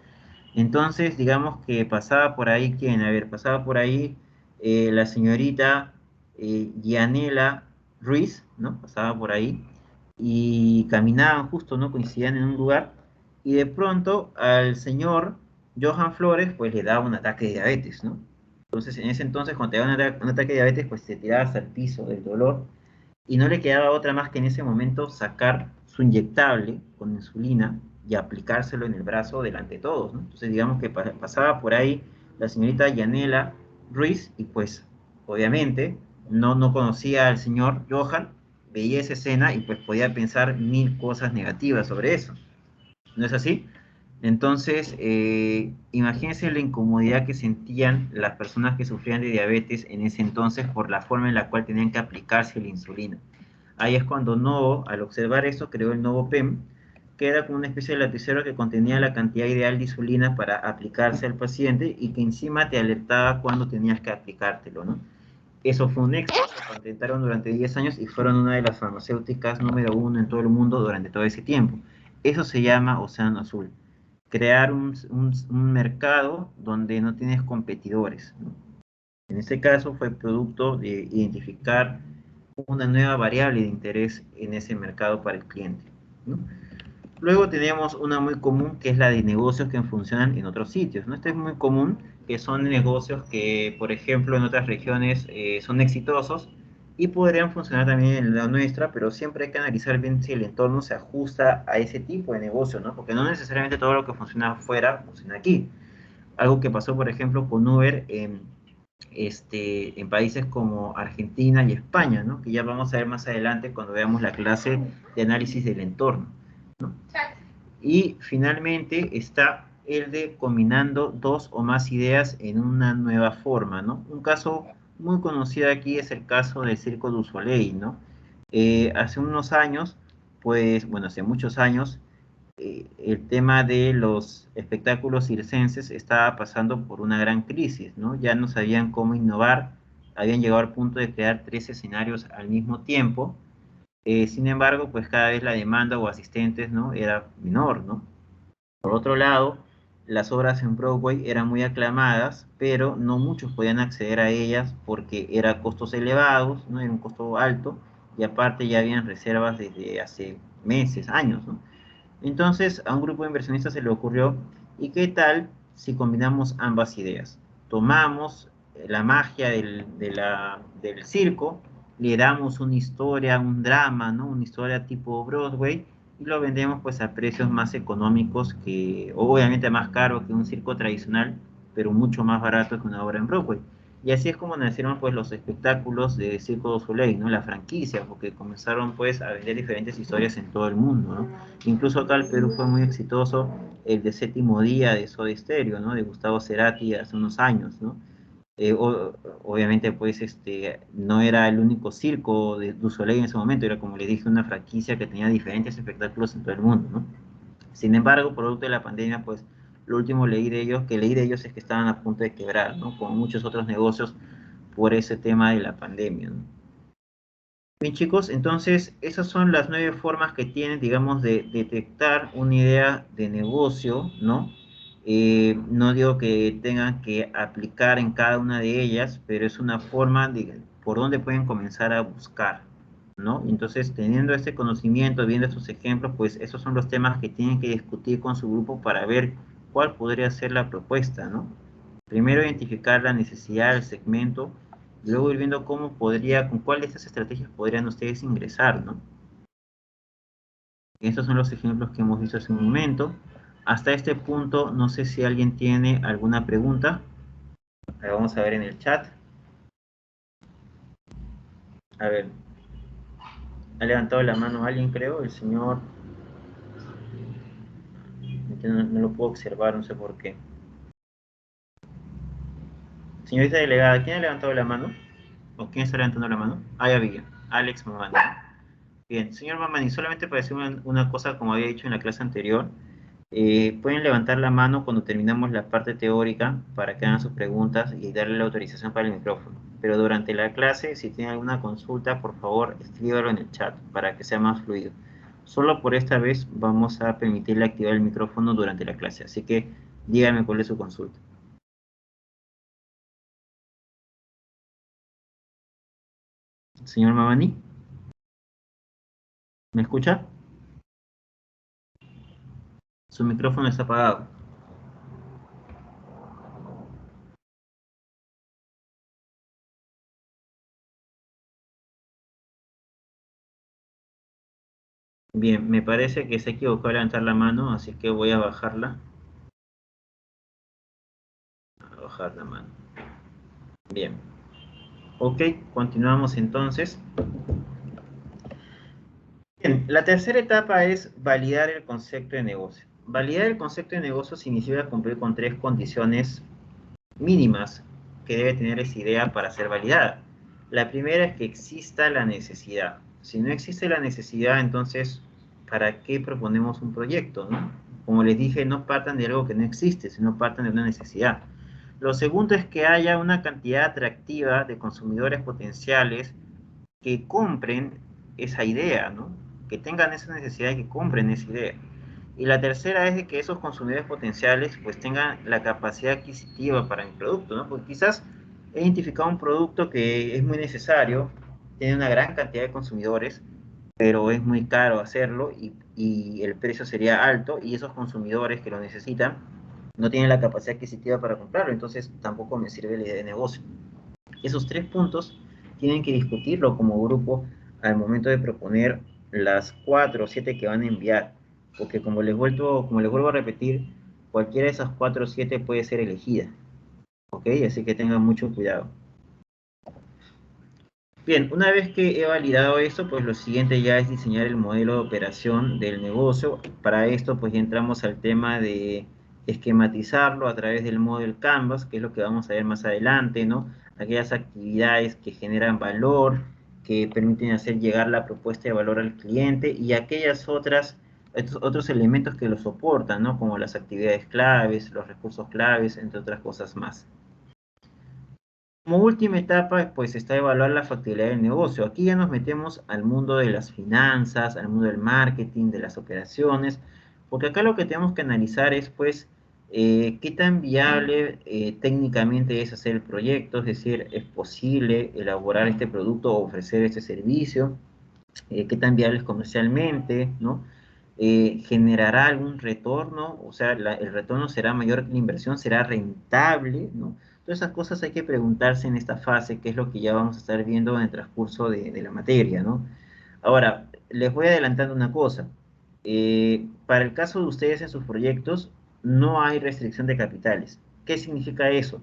Entonces, digamos que pasaba por ahí, ¿quién? A ver, pasaba por ahí la señorita Gianela Ruiz, ¿no? Pasaba por ahí y caminaban justo, ¿no? Coincidían en un lugar y de pronto al señor Johan Flores, pues le daba un ataque de diabetes, ¿no? Entonces, en ese entonces, cuando te daba un ataque de diabetes, pues te tirabas al piso del dolor y no le quedaba otra más que en ese momento sacar su inyectable con insulina y aplicárselo en el brazo delante de todos, ¿no? Entonces, digamos que pasaba por ahí la señorita Yanela Ruiz y pues, obviamente, no conocía al señor Johan, veía esa escena y pues podía pensar mil cosas negativas sobre eso. ¿No es así? Entonces, imagínense la incomodidad que sentían las personas que sufrían de diabetes en ese entonces por la forma en la cual tenían que aplicarse la insulina. Ahí es cuando Novo, al observar esto, creó el Novopem, que era como una especie de lapicero que contenía la cantidad ideal de insulina para aplicarse al paciente y que encima te alertaba cuando tenías que aplicártelo, ¿no? Eso fue un éxito, se patentaron durante 10 años y fueron una de las farmacéuticas número uno en todo el mundo durante todo ese tiempo. Eso se llama Océano Azul. Crear un mercado donde no tienes competidores, ¿no? En este caso fue producto de identificar una nueva variable de interés en ese mercado para el cliente, ¿no? Luego tenemos una muy común que es la de negocios que funcionan en otros sitios, ¿no? Esta es muy común, que son negocios que, por ejemplo, en otras regiones son exitosos y podrían funcionar también en la nuestra, pero siempre hay que analizar bien si el entorno se ajusta a ese tipo de negocio, ¿no? Porque no necesariamente todo lo que funciona afuera funciona aquí. Algo que pasó, por ejemplo, con Uber en países como Argentina y España, ¿no? Que ya vamos a ver más adelante cuando veamos la clase de análisis del entorno, ¿no? Y finalmente está el de combinando dos o más ideas en una nueva forma, ¿no? Un caso muy conocido aquí es el caso del Circo du Soleil, ¿no? Hace unos años, pues, bueno, hace muchos años, el tema de los espectáculos circenses estaba pasando por una gran crisis, ¿no? Ya no sabían cómo innovar, habían llegado al punto de crear 3 escenarios al mismo tiempo. Sin embargo, pues cada vez la demanda o asistentes, ¿no? Era menor, ¿no? Por otro lado, las obras en Broadway eran muy aclamadas, pero no muchos podían acceder a ellas porque eran costos elevados, ¿no? Era un costo alto, y aparte ya habían reservas desde hace meses, años, ¿no? Entonces a un grupo de inversionistas se le ocurrió, ¿y qué tal si combinamos ambas ideas? Tomamos la magia del circo, le damos una historia, un drama, ¿no? Una historia tipo Broadway, y lo vendemos pues a precios más económicos que, obviamente más caro que un circo tradicional, pero mucho más barato que una obra en Broadway. Y así es como nacieron pues los espectáculos de Circo du Soleil, ¿no? La franquicia, porque comenzaron pues a vender diferentes historias en todo el mundo, ¿no? Incluso acá el Perú fue muy exitoso el de Séptimo Día de Soda Stereo, ¿no? De Gustavo Cerati hace unos años, ¿no? Obviamente, pues, no era el único circo de Du Soleil en ese momento, era como les dije, una franquicia que tenía diferentes espectáculos en todo el mundo, ¿no? Sin embargo, producto de la pandemia, pues, lo último que leí de ellos es que estaban a punto de quebrar, ¿no? Como muchos otros negocios por ese tema de la pandemia, ¿no? Bien, chicos, entonces esas son las 9 formas que tienen, digamos, de detectar una idea de negocio, ¿no? No digo que tengan que aplicar en cada una de ellas, pero es una forma de por donde pueden comenzar a buscar, ¿no? Entonces, teniendo este conocimiento, viendo estos ejemplos, pues esos son los temas que tienen que discutir con su grupo para ver cuál podría ser la propuesta, ¿no? Primero identificar la necesidad del segmento, luego ir viendo con cuál de estas estrategias podrían ustedes ingresar, ¿no? Estos son los ejemplos que hemos visto hace un momento. Hasta este punto, no sé si alguien tiene alguna pregunta. La vamos a ver en el chat. A ver, ha levantado la mano alguien, creo, el señor. No lo puedo observar, no sé por qué. Señorita delegada, ¿quién ha levantado la mano? ¿O quién está levantando la mano? Ah, ya vi, Alex Mamani. Bien, señor Mamani, solamente para decir una cosa, como había dicho en la clase anterior, pueden levantar la mano cuando terminamos la parte teórica para que hagan sus preguntas y darle la autorización para el micrófono. Pero durante la clase, si tienen alguna consulta, por favor, escríbalo en el chat para que sea más fluido. Solo por esta vez vamos a permitirle activar el micrófono durante la clase, así que dígame cuál es su consulta. Señor Mamani, ¿me escucha? Su micrófono está apagado. Bien, me parece que se equivocó al levantar la mano, así que voy a bajarla. A bajar la mano. Bien. Ok, continuamos entonces. Bien, la tercera etapa es validar el concepto de negocio. Validar el concepto de negocio significa cumplir con 3 condiciones mínimas que debe tener esa idea para ser validada. La primera es que exista la necesidad. Si no existe la necesidad, entonces, ¿para qué proponemos un proyecto, no? Como les dije, no partan de algo que no existe, sino partan de una necesidad. Lo segundo es que haya una cantidad atractiva de consumidores potenciales que compren esa idea, ¿no? Que tengan esa necesidad y que compren esa idea. Y la tercera es de que esos consumidores potenciales pues tengan la capacidad adquisitiva para el producto, ¿no? Porque quizás he identificado un producto que es muy necesario, tiene una gran cantidad de consumidores, pero es muy caro hacerlo y el precio sería alto y esos consumidores que lo necesitan no tienen la capacidad adquisitiva para comprarlo, entonces tampoco me sirve la idea de negocio. Esos 3 puntos tienen que discutirlo como grupo al momento de proponer las 4 o 7 que van a enviar, porque como les vuelvo a repetir, cualquiera de esas 4 o 7 puede ser elegida, ¿ok? Así que tengan mucho cuidado. Bien, una vez que he validado esto, pues lo siguiente ya es diseñar el modelo de operación del negocio. Para esto, pues ya entramos al tema de esquematizarlo a través del Model Canvas, que es lo que vamos a ver más adelante, ¿no? Aquellas actividades que generan valor, que permiten hacer llegar la propuesta de valor al cliente y aquellas otros elementos que lo soportan, ¿no? Como las actividades claves, los recursos claves, entre otras cosas más. Como última etapa, pues está evaluar la factibilidad del negocio. Aquí ya nos metemos al mundo de las finanzas, al mundo del marketing, de las operaciones, porque acá lo que tenemos que analizar es, pues, qué tan viable técnicamente es hacer el proyecto, es decir, es posible elaborar este producto o ofrecer este servicio, qué tan viable es comercialmente, ¿no? ¿Generará algún retorno? O sea, el retorno será mayor que la inversión, será rentable, ¿no? Todas esas cosas hay que preguntarse en esta fase, que es lo que ya vamos a estar viendo en el transcurso de la materia, ¿no? Ahora, les voy adelantando una cosa. Para el caso de ustedes en sus proyectos, no hay restricción de capitales. ¿Qué significa eso?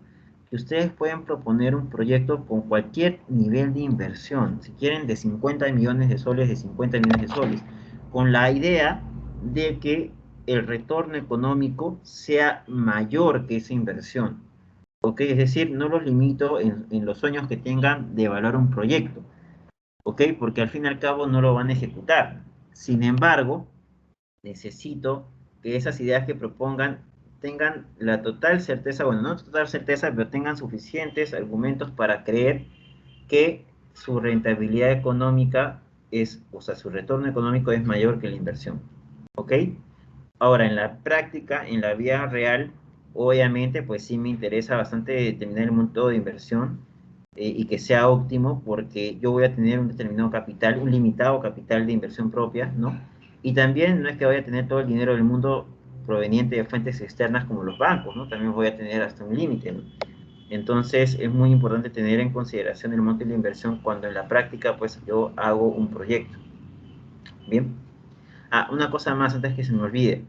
Que ustedes pueden proponer un proyecto con cualquier nivel de inversión, si quieren de 50 millones de soles, de 50 millones de soles, con la idea de que el retorno económico sea mayor que esa inversión. ¿Ok? Es decir, no los limito en los sueños que tengan de evaluar un proyecto, ¿ok? Porque al fin y al cabo no lo van a ejecutar. Sin embargo, necesito que esas ideas que propongan tengan la total certeza, bueno, no total certeza, pero tengan suficientes argumentos para creer que su rentabilidad económica es, o sea, su retorno económico es mayor que la inversión, ¿ok? Ahora, en la práctica, en la vida real, obviamente, pues sí me interesa bastante determinar el monto de inversión y que sea óptimo porque yo voy a tener un determinado capital, un limitado capital de inversión propia, ¿no? Y también no es que vaya a tener todo el dinero del mundo proveniente de fuentes externas como los bancos, ¿no? También voy a tener hasta un límite, ¿no? Entonces es muy importante tener en consideración el monto de la inversión cuando en la práctica pues yo hago un proyecto. Bien. Ah, una cosa más antes que se me olvide.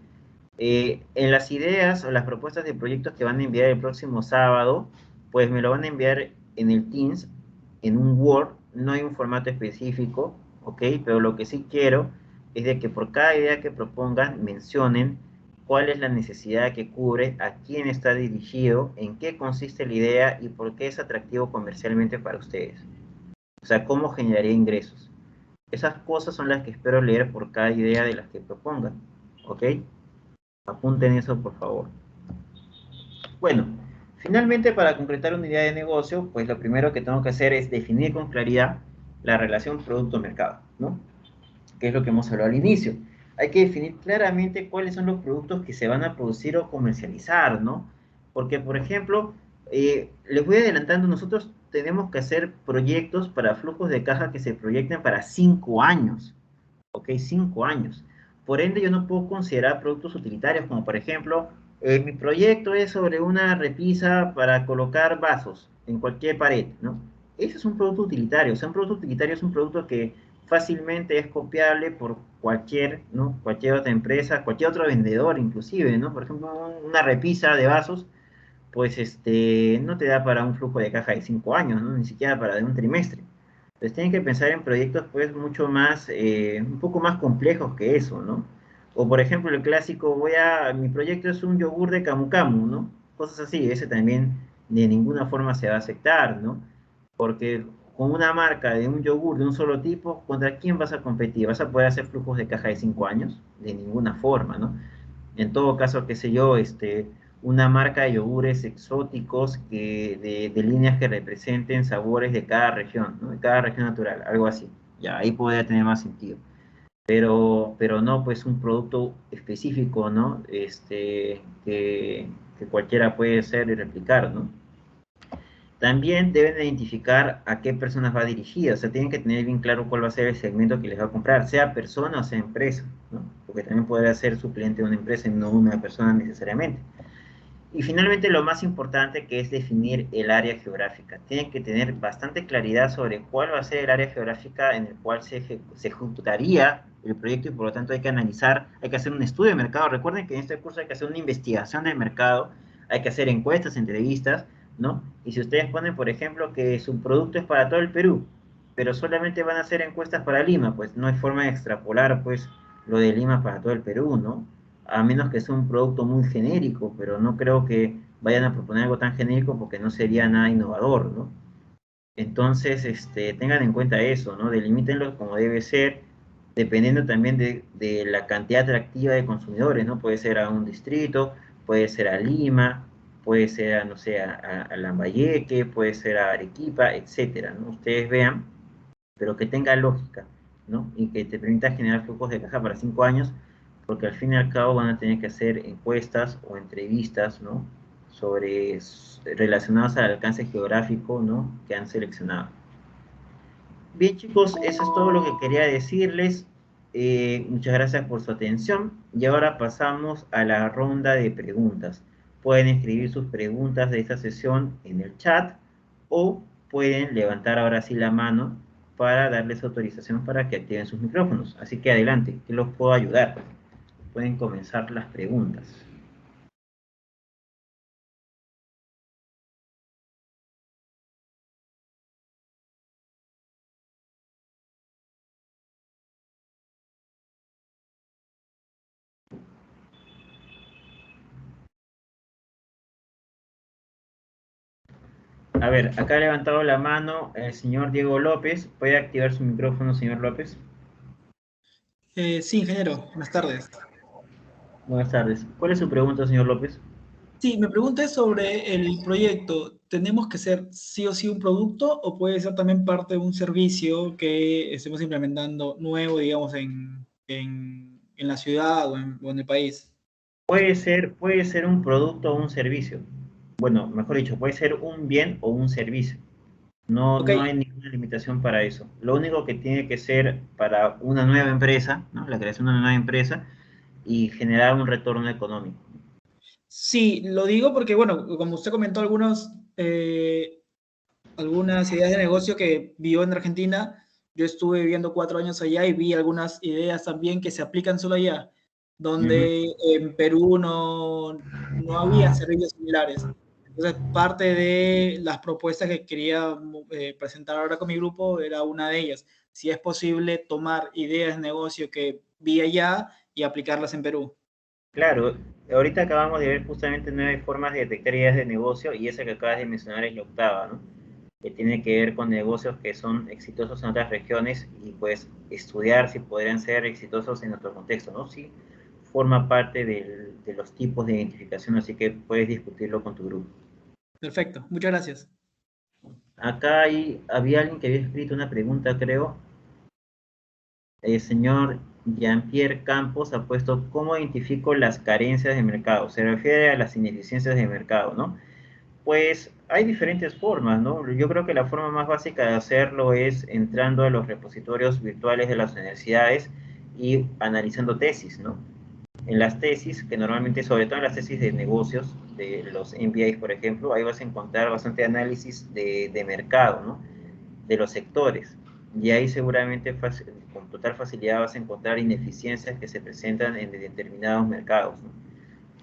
En las ideas o las propuestas de proyectos que van a enviar el próximo sábado, pues me lo van a enviar en el Teams, en un Word, no hay un formato específico, ¿ok? Pero lo que sí quiero es de que por cada idea que propongan mencionen cuál es la necesidad que cubre, a quién está dirigido, en qué consiste la idea y por qué es atractivo comercialmente para ustedes. O sea, cómo generaría ingresos. Esas cosas son las que espero leer por cada idea de las que propongan, ¿ok? Apunten eso, por favor. Bueno, finalmente para concretar una idea de negocio, pues lo primero que tengo que hacer es definir con claridad la relación producto-mercado, ¿no? Que es lo que hemos hablado al inicio. Hay que definir claramente cuáles son los productos que se van a producir o comercializar, ¿no? Porque, por ejemplo, les voy adelantando, nosotros tenemos que hacer proyectos para flujos de caja que se proyecten para 5 años, ¿ok? 5 años. Por ende, yo no puedo considerar productos utilitarios, como por ejemplo, mi proyecto es sobre una repisa para colocar vasos en cualquier pared, ¿no? Ese es un producto utilitario. O sea, un producto utilitario es un producto que fácilmente es copiable por cualquier, ¿no? Cualquier otra empresa, cualquier otro vendedor inclusive, ¿no? Por ejemplo, una repisa de vasos, pues no te da para un flujo de caja de 5 años, ¿no? Ni siquiera para de un trimestre. Entonces tienen que pensar en proyectos pues mucho más, un poco más complejos que eso, ¿no? O por ejemplo el clásico, mi proyecto es un yogur de Camu Camu, ¿no? Cosas así, ese también de ninguna forma se va a aceptar, ¿no? Porque con una marca de un yogur de un solo tipo, ¿contra quién vas a competir? ¿Vas a poder hacer flujos de caja de 5 años? De ninguna forma, ¿no? En todo caso, qué sé yo, una marca de yogures exóticos de líneas que representen sabores de cada región, ¿no? De cada región natural, algo así. Ya, ahí podría tener más sentido. Pero no, pues un producto específico, ¿no? Que cualquiera puede hacer y replicar, ¿no? También deben identificar a qué personas va dirigida, o sea, tienen que tener bien claro cuál va a ser el segmento que les va a comprar, sea persona o sea empresa, ¿no? Porque también podría ser su cliente de una empresa y no una persona necesariamente. Y finalmente lo más importante que es definir el área geográfica. Tienen que tener bastante claridad sobre cuál va a ser el área geográfica en el cual se ejecutaría el proyecto y por lo tanto hay que analizar, hay que hacer un estudio de mercado. Recuerden que en este curso hay que hacer una investigación de mercado, hay que hacer encuestas, entrevistas, ¿no? Y si ustedes ponen, por ejemplo, que su producto es para todo el Perú, pero solamente van a hacer encuestas para Lima, pues no hay forma de extrapolar, pues, lo de Lima para todo el Perú, ¿no? A menos que sea un producto muy genérico, pero no creo que vayan a proponer algo tan genérico porque no sería nada innovador, ¿no? Entonces, tengan en cuenta eso, ¿no? Delimítenlo como debe ser, dependiendo también de la cantidad atractiva de consumidores, ¿no? Puede ser a un distrito, puede ser a Lima, puede ser a, no sé, a Lambayeque, puede ser a Arequipa, etcétera, ¿no? Ustedes vean, pero que tenga lógica, ¿no? Y que te permita generar flujos de caja para 5 años, porque al fin y al cabo van a tener que hacer encuestas o entrevistas, ¿no? Relacionadas al alcance geográfico, ¿no? Que han seleccionado. Bien, chicos, eso es todo lo que quería decirles. Muchas gracias por su atención. Y ahora pasamos a la ronda de preguntas. Pueden escribir sus preguntas de esta sesión en el chat o pueden levantar ahora sí la mano para darles autorización para que activen sus micrófonos. Así que adelante, que los puedo ayudar. Pueden comenzar las preguntas. A ver, acá ha levantado la mano el señor Diego López. ¿Puede activar su micrófono, señor López? Sí, ingeniero, buenas tardes. Buenas tardes. ¿Cuál es su pregunta, señor López? Sí, me pregunté sobre el proyecto. ¿Tenemos que ser sí o sí un producto o puede ser también parte de un servicio que estemos implementando nuevo, digamos, en la ciudad o en el país? Puede ser un producto o un servicio. Bueno, mejor dicho, puede ser un bien o un servicio. No, Ok, no hay ninguna limitación para eso. Lo único que tiene que ser para una nueva empresa, ¿no? La creación de una nueva empresa y generar un retorno económico. sí, lo digo porque, bueno, como usted comentó algunas ideas de negocio que vio en Argentina. Yo estuve viviendo 4 años allá y vi algunas ideas también que se aplican solo allá, Ujú. donde en Perú no había servicios similares. Entonces, parte de las propuestas que quería presentar ahora con mi grupo era una de ellas. Si es posible tomar ideas de negocio que vi allá y aplicarlas en Perú. Claro, ahorita acabamos de ver justamente 9 formas de detectar ideas de negocio y esa que acabas de mencionar es la octava, ¿no? Que tiene que ver con negocios que son exitosos en otras regiones y pues estudiar si podrían ser exitosos en otro contexto, ¿no? Sí, forma parte de los tipos de identificación, así que puedes discutirlo con tu grupo. Perfecto, muchas gracias. Acá había alguien que había escrito una pregunta, creo. El señor Jean-Pierre Campos ha puesto ¿cómo identifico las carencias de mercado? Se refiere a las ineficiencias de mercado, ¿no? Pues hay diferentes formas, ¿no? Yo creo que la forma más básica de hacerlo es entrando a los repositorios virtuales de las universidades y analizando tesis, ¿no? En las tesis, que normalmente, sobre todo en las tesis de negocios, de los MBAs, por ejemplo, ahí vas a encontrar bastante análisis de mercado, ¿no? De los sectores. y ahí seguramente con total facilidad vas a encontrar ineficiencias que se presentan en determinados mercados, ¿no?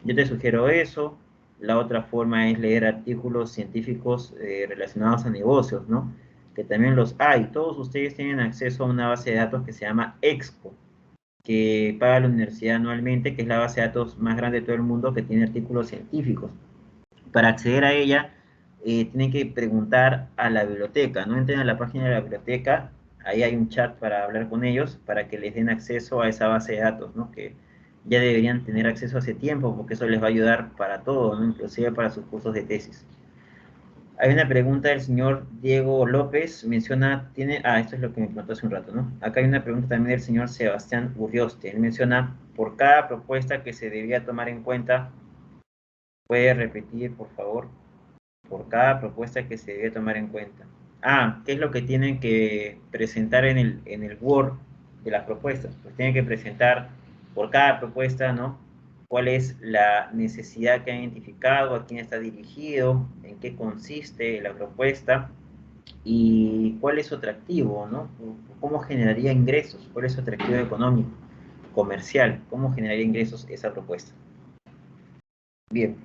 Yo te sugiero eso. La otra forma es leer artículos científicos relacionados a negocios, ¿no? Que también los hay. Todos ustedes tienen acceso a una base de datos que se llama Expo, que paga la universidad anualmente, que es la base de datos más grande de todo el mundo, que tiene artículos científicos. Para acceder a ella, tienen que preguntar a la biblioteca, ¿no? Entren a la página de la biblioteca, ahí hay un chat para hablar con ellos, para que les den acceso a esa base de datos, ¿no? Que ya deberían tener acceso hace tiempo, porque eso les va a ayudar para todo, ¿no? Inclusive para sus cursos de tesis. Hay una pregunta del señor Diego López, menciona, esto es lo que me preguntó hace un rato, ¿no? Acá hay una pregunta también del señor Sebastián Urrioste, él menciona, por cada propuesta que se debía tomar en cuenta, ¿puede repetir, por favor? Por cada propuesta que se debe tomar en cuenta. ¿Qué es lo que tienen que presentar en el Word de las propuestas? Pues tienen que presentar por cada propuesta, ¿no? ¿Cuál es la necesidad que han identificado, a quién está dirigido, en qué consiste la propuesta y cuál es su atractivo, ¿no? ¿Cómo generaría ingresos? ¿Cuál es su atractivo económico, comercial? ¿Cómo generaría ingresos esa propuesta? Bien.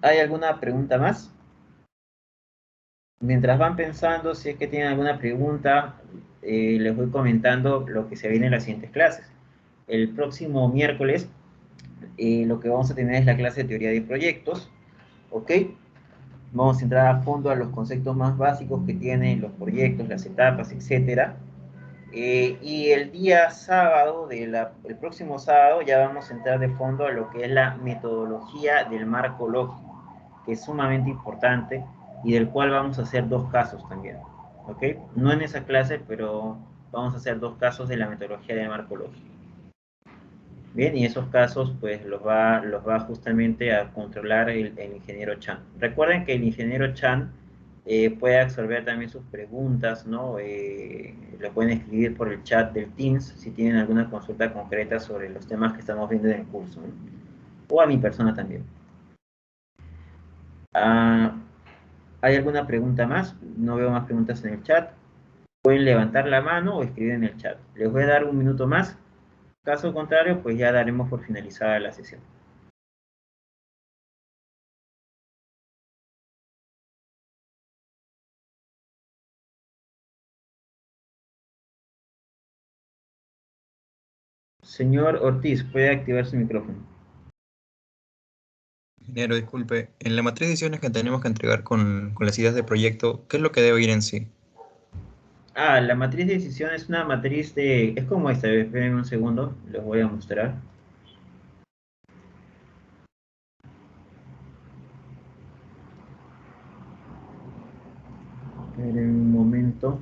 ¿Hay alguna pregunta más? Mientras van pensando, si es que tienen alguna pregunta, les voy comentando lo que se viene en las siguientes clases. El próximo miércoles, lo que vamos a tener es la clase de teoría de proyectos, ¿ok? Vamos a entrar a fondo a los conceptos más básicos que tienen los proyectos, las etapas, etc. Y el día sábado, el próximo sábado, ya vamos a entrar de fondo a lo que es la metodología del marco lógico, que es sumamente importante y del cual vamos a hacer 2 casos también, ¿ok? No en esa clase, pero vamos a hacer 2 casos de la metodología del marco lógico. Bien, y esos casos pues los va justamente a controlar el ingeniero Chan. Recuerden que el ingeniero Chan puede absorber también sus preguntas, ¿no? Lo pueden escribir por el chat del Teams si tienen alguna consulta concreta sobre los temas que estamos viendo en el curso, ¿no? O a mi persona también. ¿Hay alguna pregunta más? No veo más preguntas en el chat. Pueden levantar la mano o escribir en el chat. Les voy a dar un minuto más. Caso contrario, pues ya daremos por finalizada la sesión. Señor Ortiz, puede activar su micrófono. Ingeniero, disculpe, en la matriz de decisiones que tenemos que entregar con las ideas de proyecto, ¿qué es lo que debe ir en sí? La matriz de decisión es una matriz de... Es como esta, esperen un segundo, les voy a mostrar. Esperen un momento.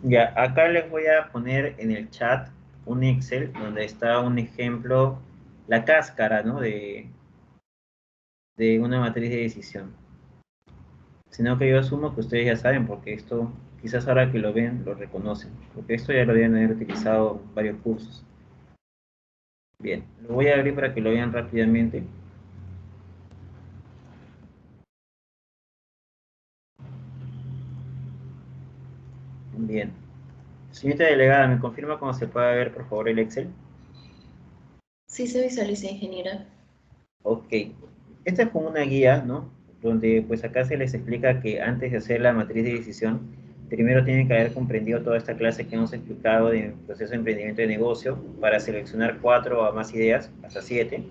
Ya, acá les voy a poner en el chat un Excel donde está un ejemplo, la cáscara, ¿no? de una matriz de decisión. Sino que yo asumo que ustedes ya saben, porque esto, quizás ahora que lo ven, lo reconocen, porque esto ya lo deben haber utilizado en varios cursos. Bien, lo voy a abrir para que lo vean rápidamente. Bien. Señorita delegada, ¿me confirma cómo se puede ver, por favor, el Excel? Sí se visualiza, ingeniera. Ok. Esta es como una guía, ¿no? Donde pues acá se les explica que antes de hacer la matriz de decisión, primero tienen que haber comprendido toda esta clase que hemos explicado de proceso de emprendimiento de negocio para seleccionar 4 o más ideas, hasta 7.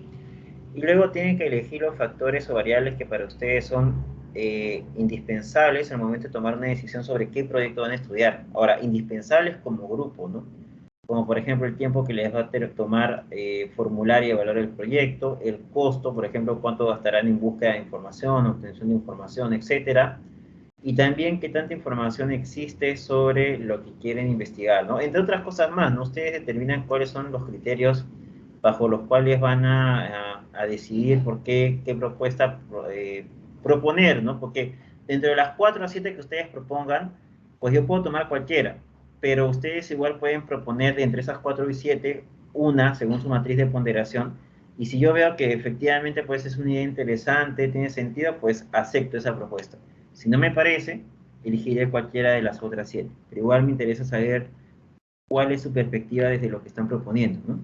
Y luego tienen que elegir los factores o variables que para ustedes son indispensables al momento de tomar una decisión sobre qué proyecto van a estudiar. Ahora, indispensables como grupo, ¿no? Como por ejemplo el tiempo que les va a tomar formular y evaluar el proyecto, el costo, por ejemplo, cuánto gastarán en búsqueda de información, obtención de información, etcétera. Y también qué tanta información existe sobre lo que quieren investigar, ¿no? Entre otras cosas más, ¿no? Ustedes determinan cuáles son los criterios bajo los cuales van a decidir por qué propuesta proponer, ¿no? Porque dentro de las 4 o 7 que ustedes propongan, pues yo puedo tomar cualquiera, pero ustedes igual pueden proponer de entre esas 4 y 7, una según su matriz de ponderación, y si yo veo que efectivamente pues es una idea interesante, tiene sentido, pues acepto esa propuesta. Si no me parece, elegiré cualquiera de las otras 7, pero igual me interesa saber cuál es su perspectiva desde lo que están proponiendo, ¿no?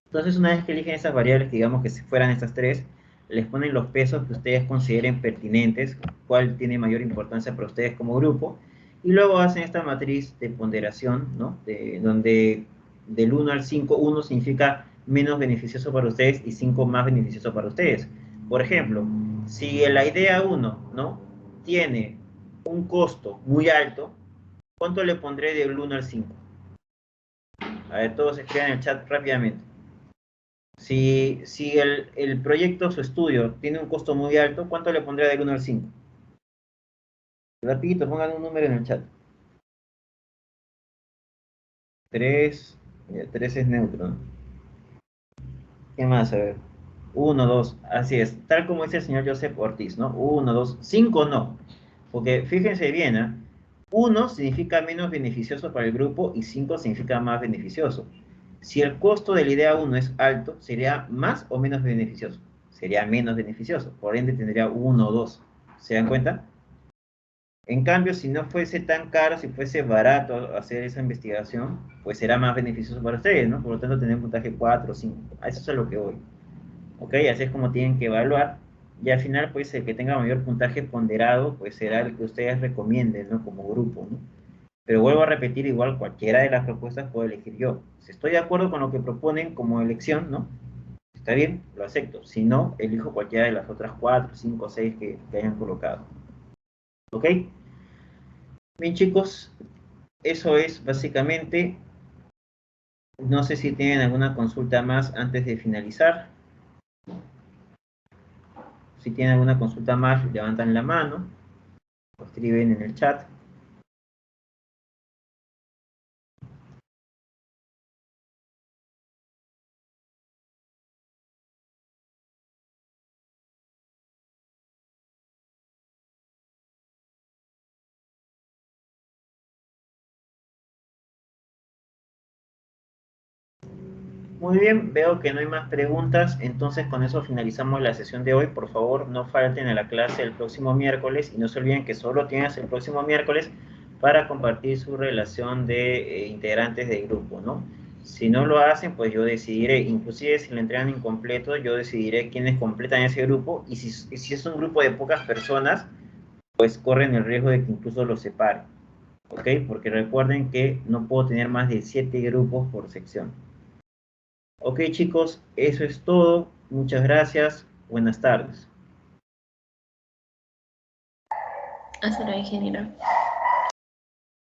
Entonces, una vez que eligen esas variables, que digamos que si fueran estas 3, les ponen los pesos que ustedes consideren pertinentes, cuál tiene mayor importancia para ustedes como grupo, y luego hacen esta matriz de ponderación, ¿no? Donde del 1 al 5, 1 significa menos beneficioso para ustedes y 5 más beneficioso para ustedes. Por ejemplo, si la idea 1, ¿no?, tiene un costo muy alto, ¿cuánto le pondré del 1 al 5? A ver, todos escriban en el chat rápidamente. Si el proyecto, su estudio, tiene un costo muy alto, ¿cuánto le pondré del 1 al 5? Rapidito, pongan un número en el chat. 3, 3 es neutro, ¿no? ¿Qué más? A ver. 1, 2, así es. Tal como dice el señor Joseph Ortiz, ¿no? 1, 2, 5 no. Porque fíjense bien, ¿eh? 1 significa menos beneficioso para el grupo y 5 significa más beneficioso. Si el costo de la idea 1 es alto, ¿sería más o menos beneficioso? Sería menos beneficioso. Por ende, tendría 1 o 2. ¿Se dan cuenta? En cambio, si no fuese tan caro, si fuese barato hacer esa investigación, pues será más beneficioso para ustedes, ¿no? Por lo tanto, tener un puntaje 4 o 5. A eso es a lo que voy. ¿Ok? Así es como tienen que evaluar. Y al final, pues, el que tenga mayor puntaje ponderado, pues será el que ustedes recomienden, ¿no? Como grupo, ¿no? Pero vuelvo a repetir, igual cualquiera de las propuestas puedo elegir yo. Si estoy de acuerdo con lo que proponen como elección, ¿no? Está bien, lo acepto. Si no, elijo cualquiera de las otras 4, 5, 6 que hayan colocado. ¿Ok? Bien, chicos, eso es básicamente. No sé si tienen alguna consulta más antes de finalizar. Si tienen alguna consulta más, levantan la mano o escriben en el chat. Muy bien, veo que no hay más preguntas, entonces con eso finalizamos la sesión de hoy. Por favor, no falten a la clase el próximo miércoles y no se olviden que solo tienes el próximo miércoles para compartir su relación de integrantes del grupo, ¿no? Si no lo hacen, pues yo decidiré, inclusive si lo entregan incompleto, yo decidiré quiénes completan ese grupo y si es un grupo de pocas personas, pues corren el riesgo de que incluso los separe, ¿ok? Porque recuerden que no puedo tener más de 7 grupos por sección. Ok, chicos, eso es todo. Muchas gracias. Buenas tardes. Hasta luego, ingeniero.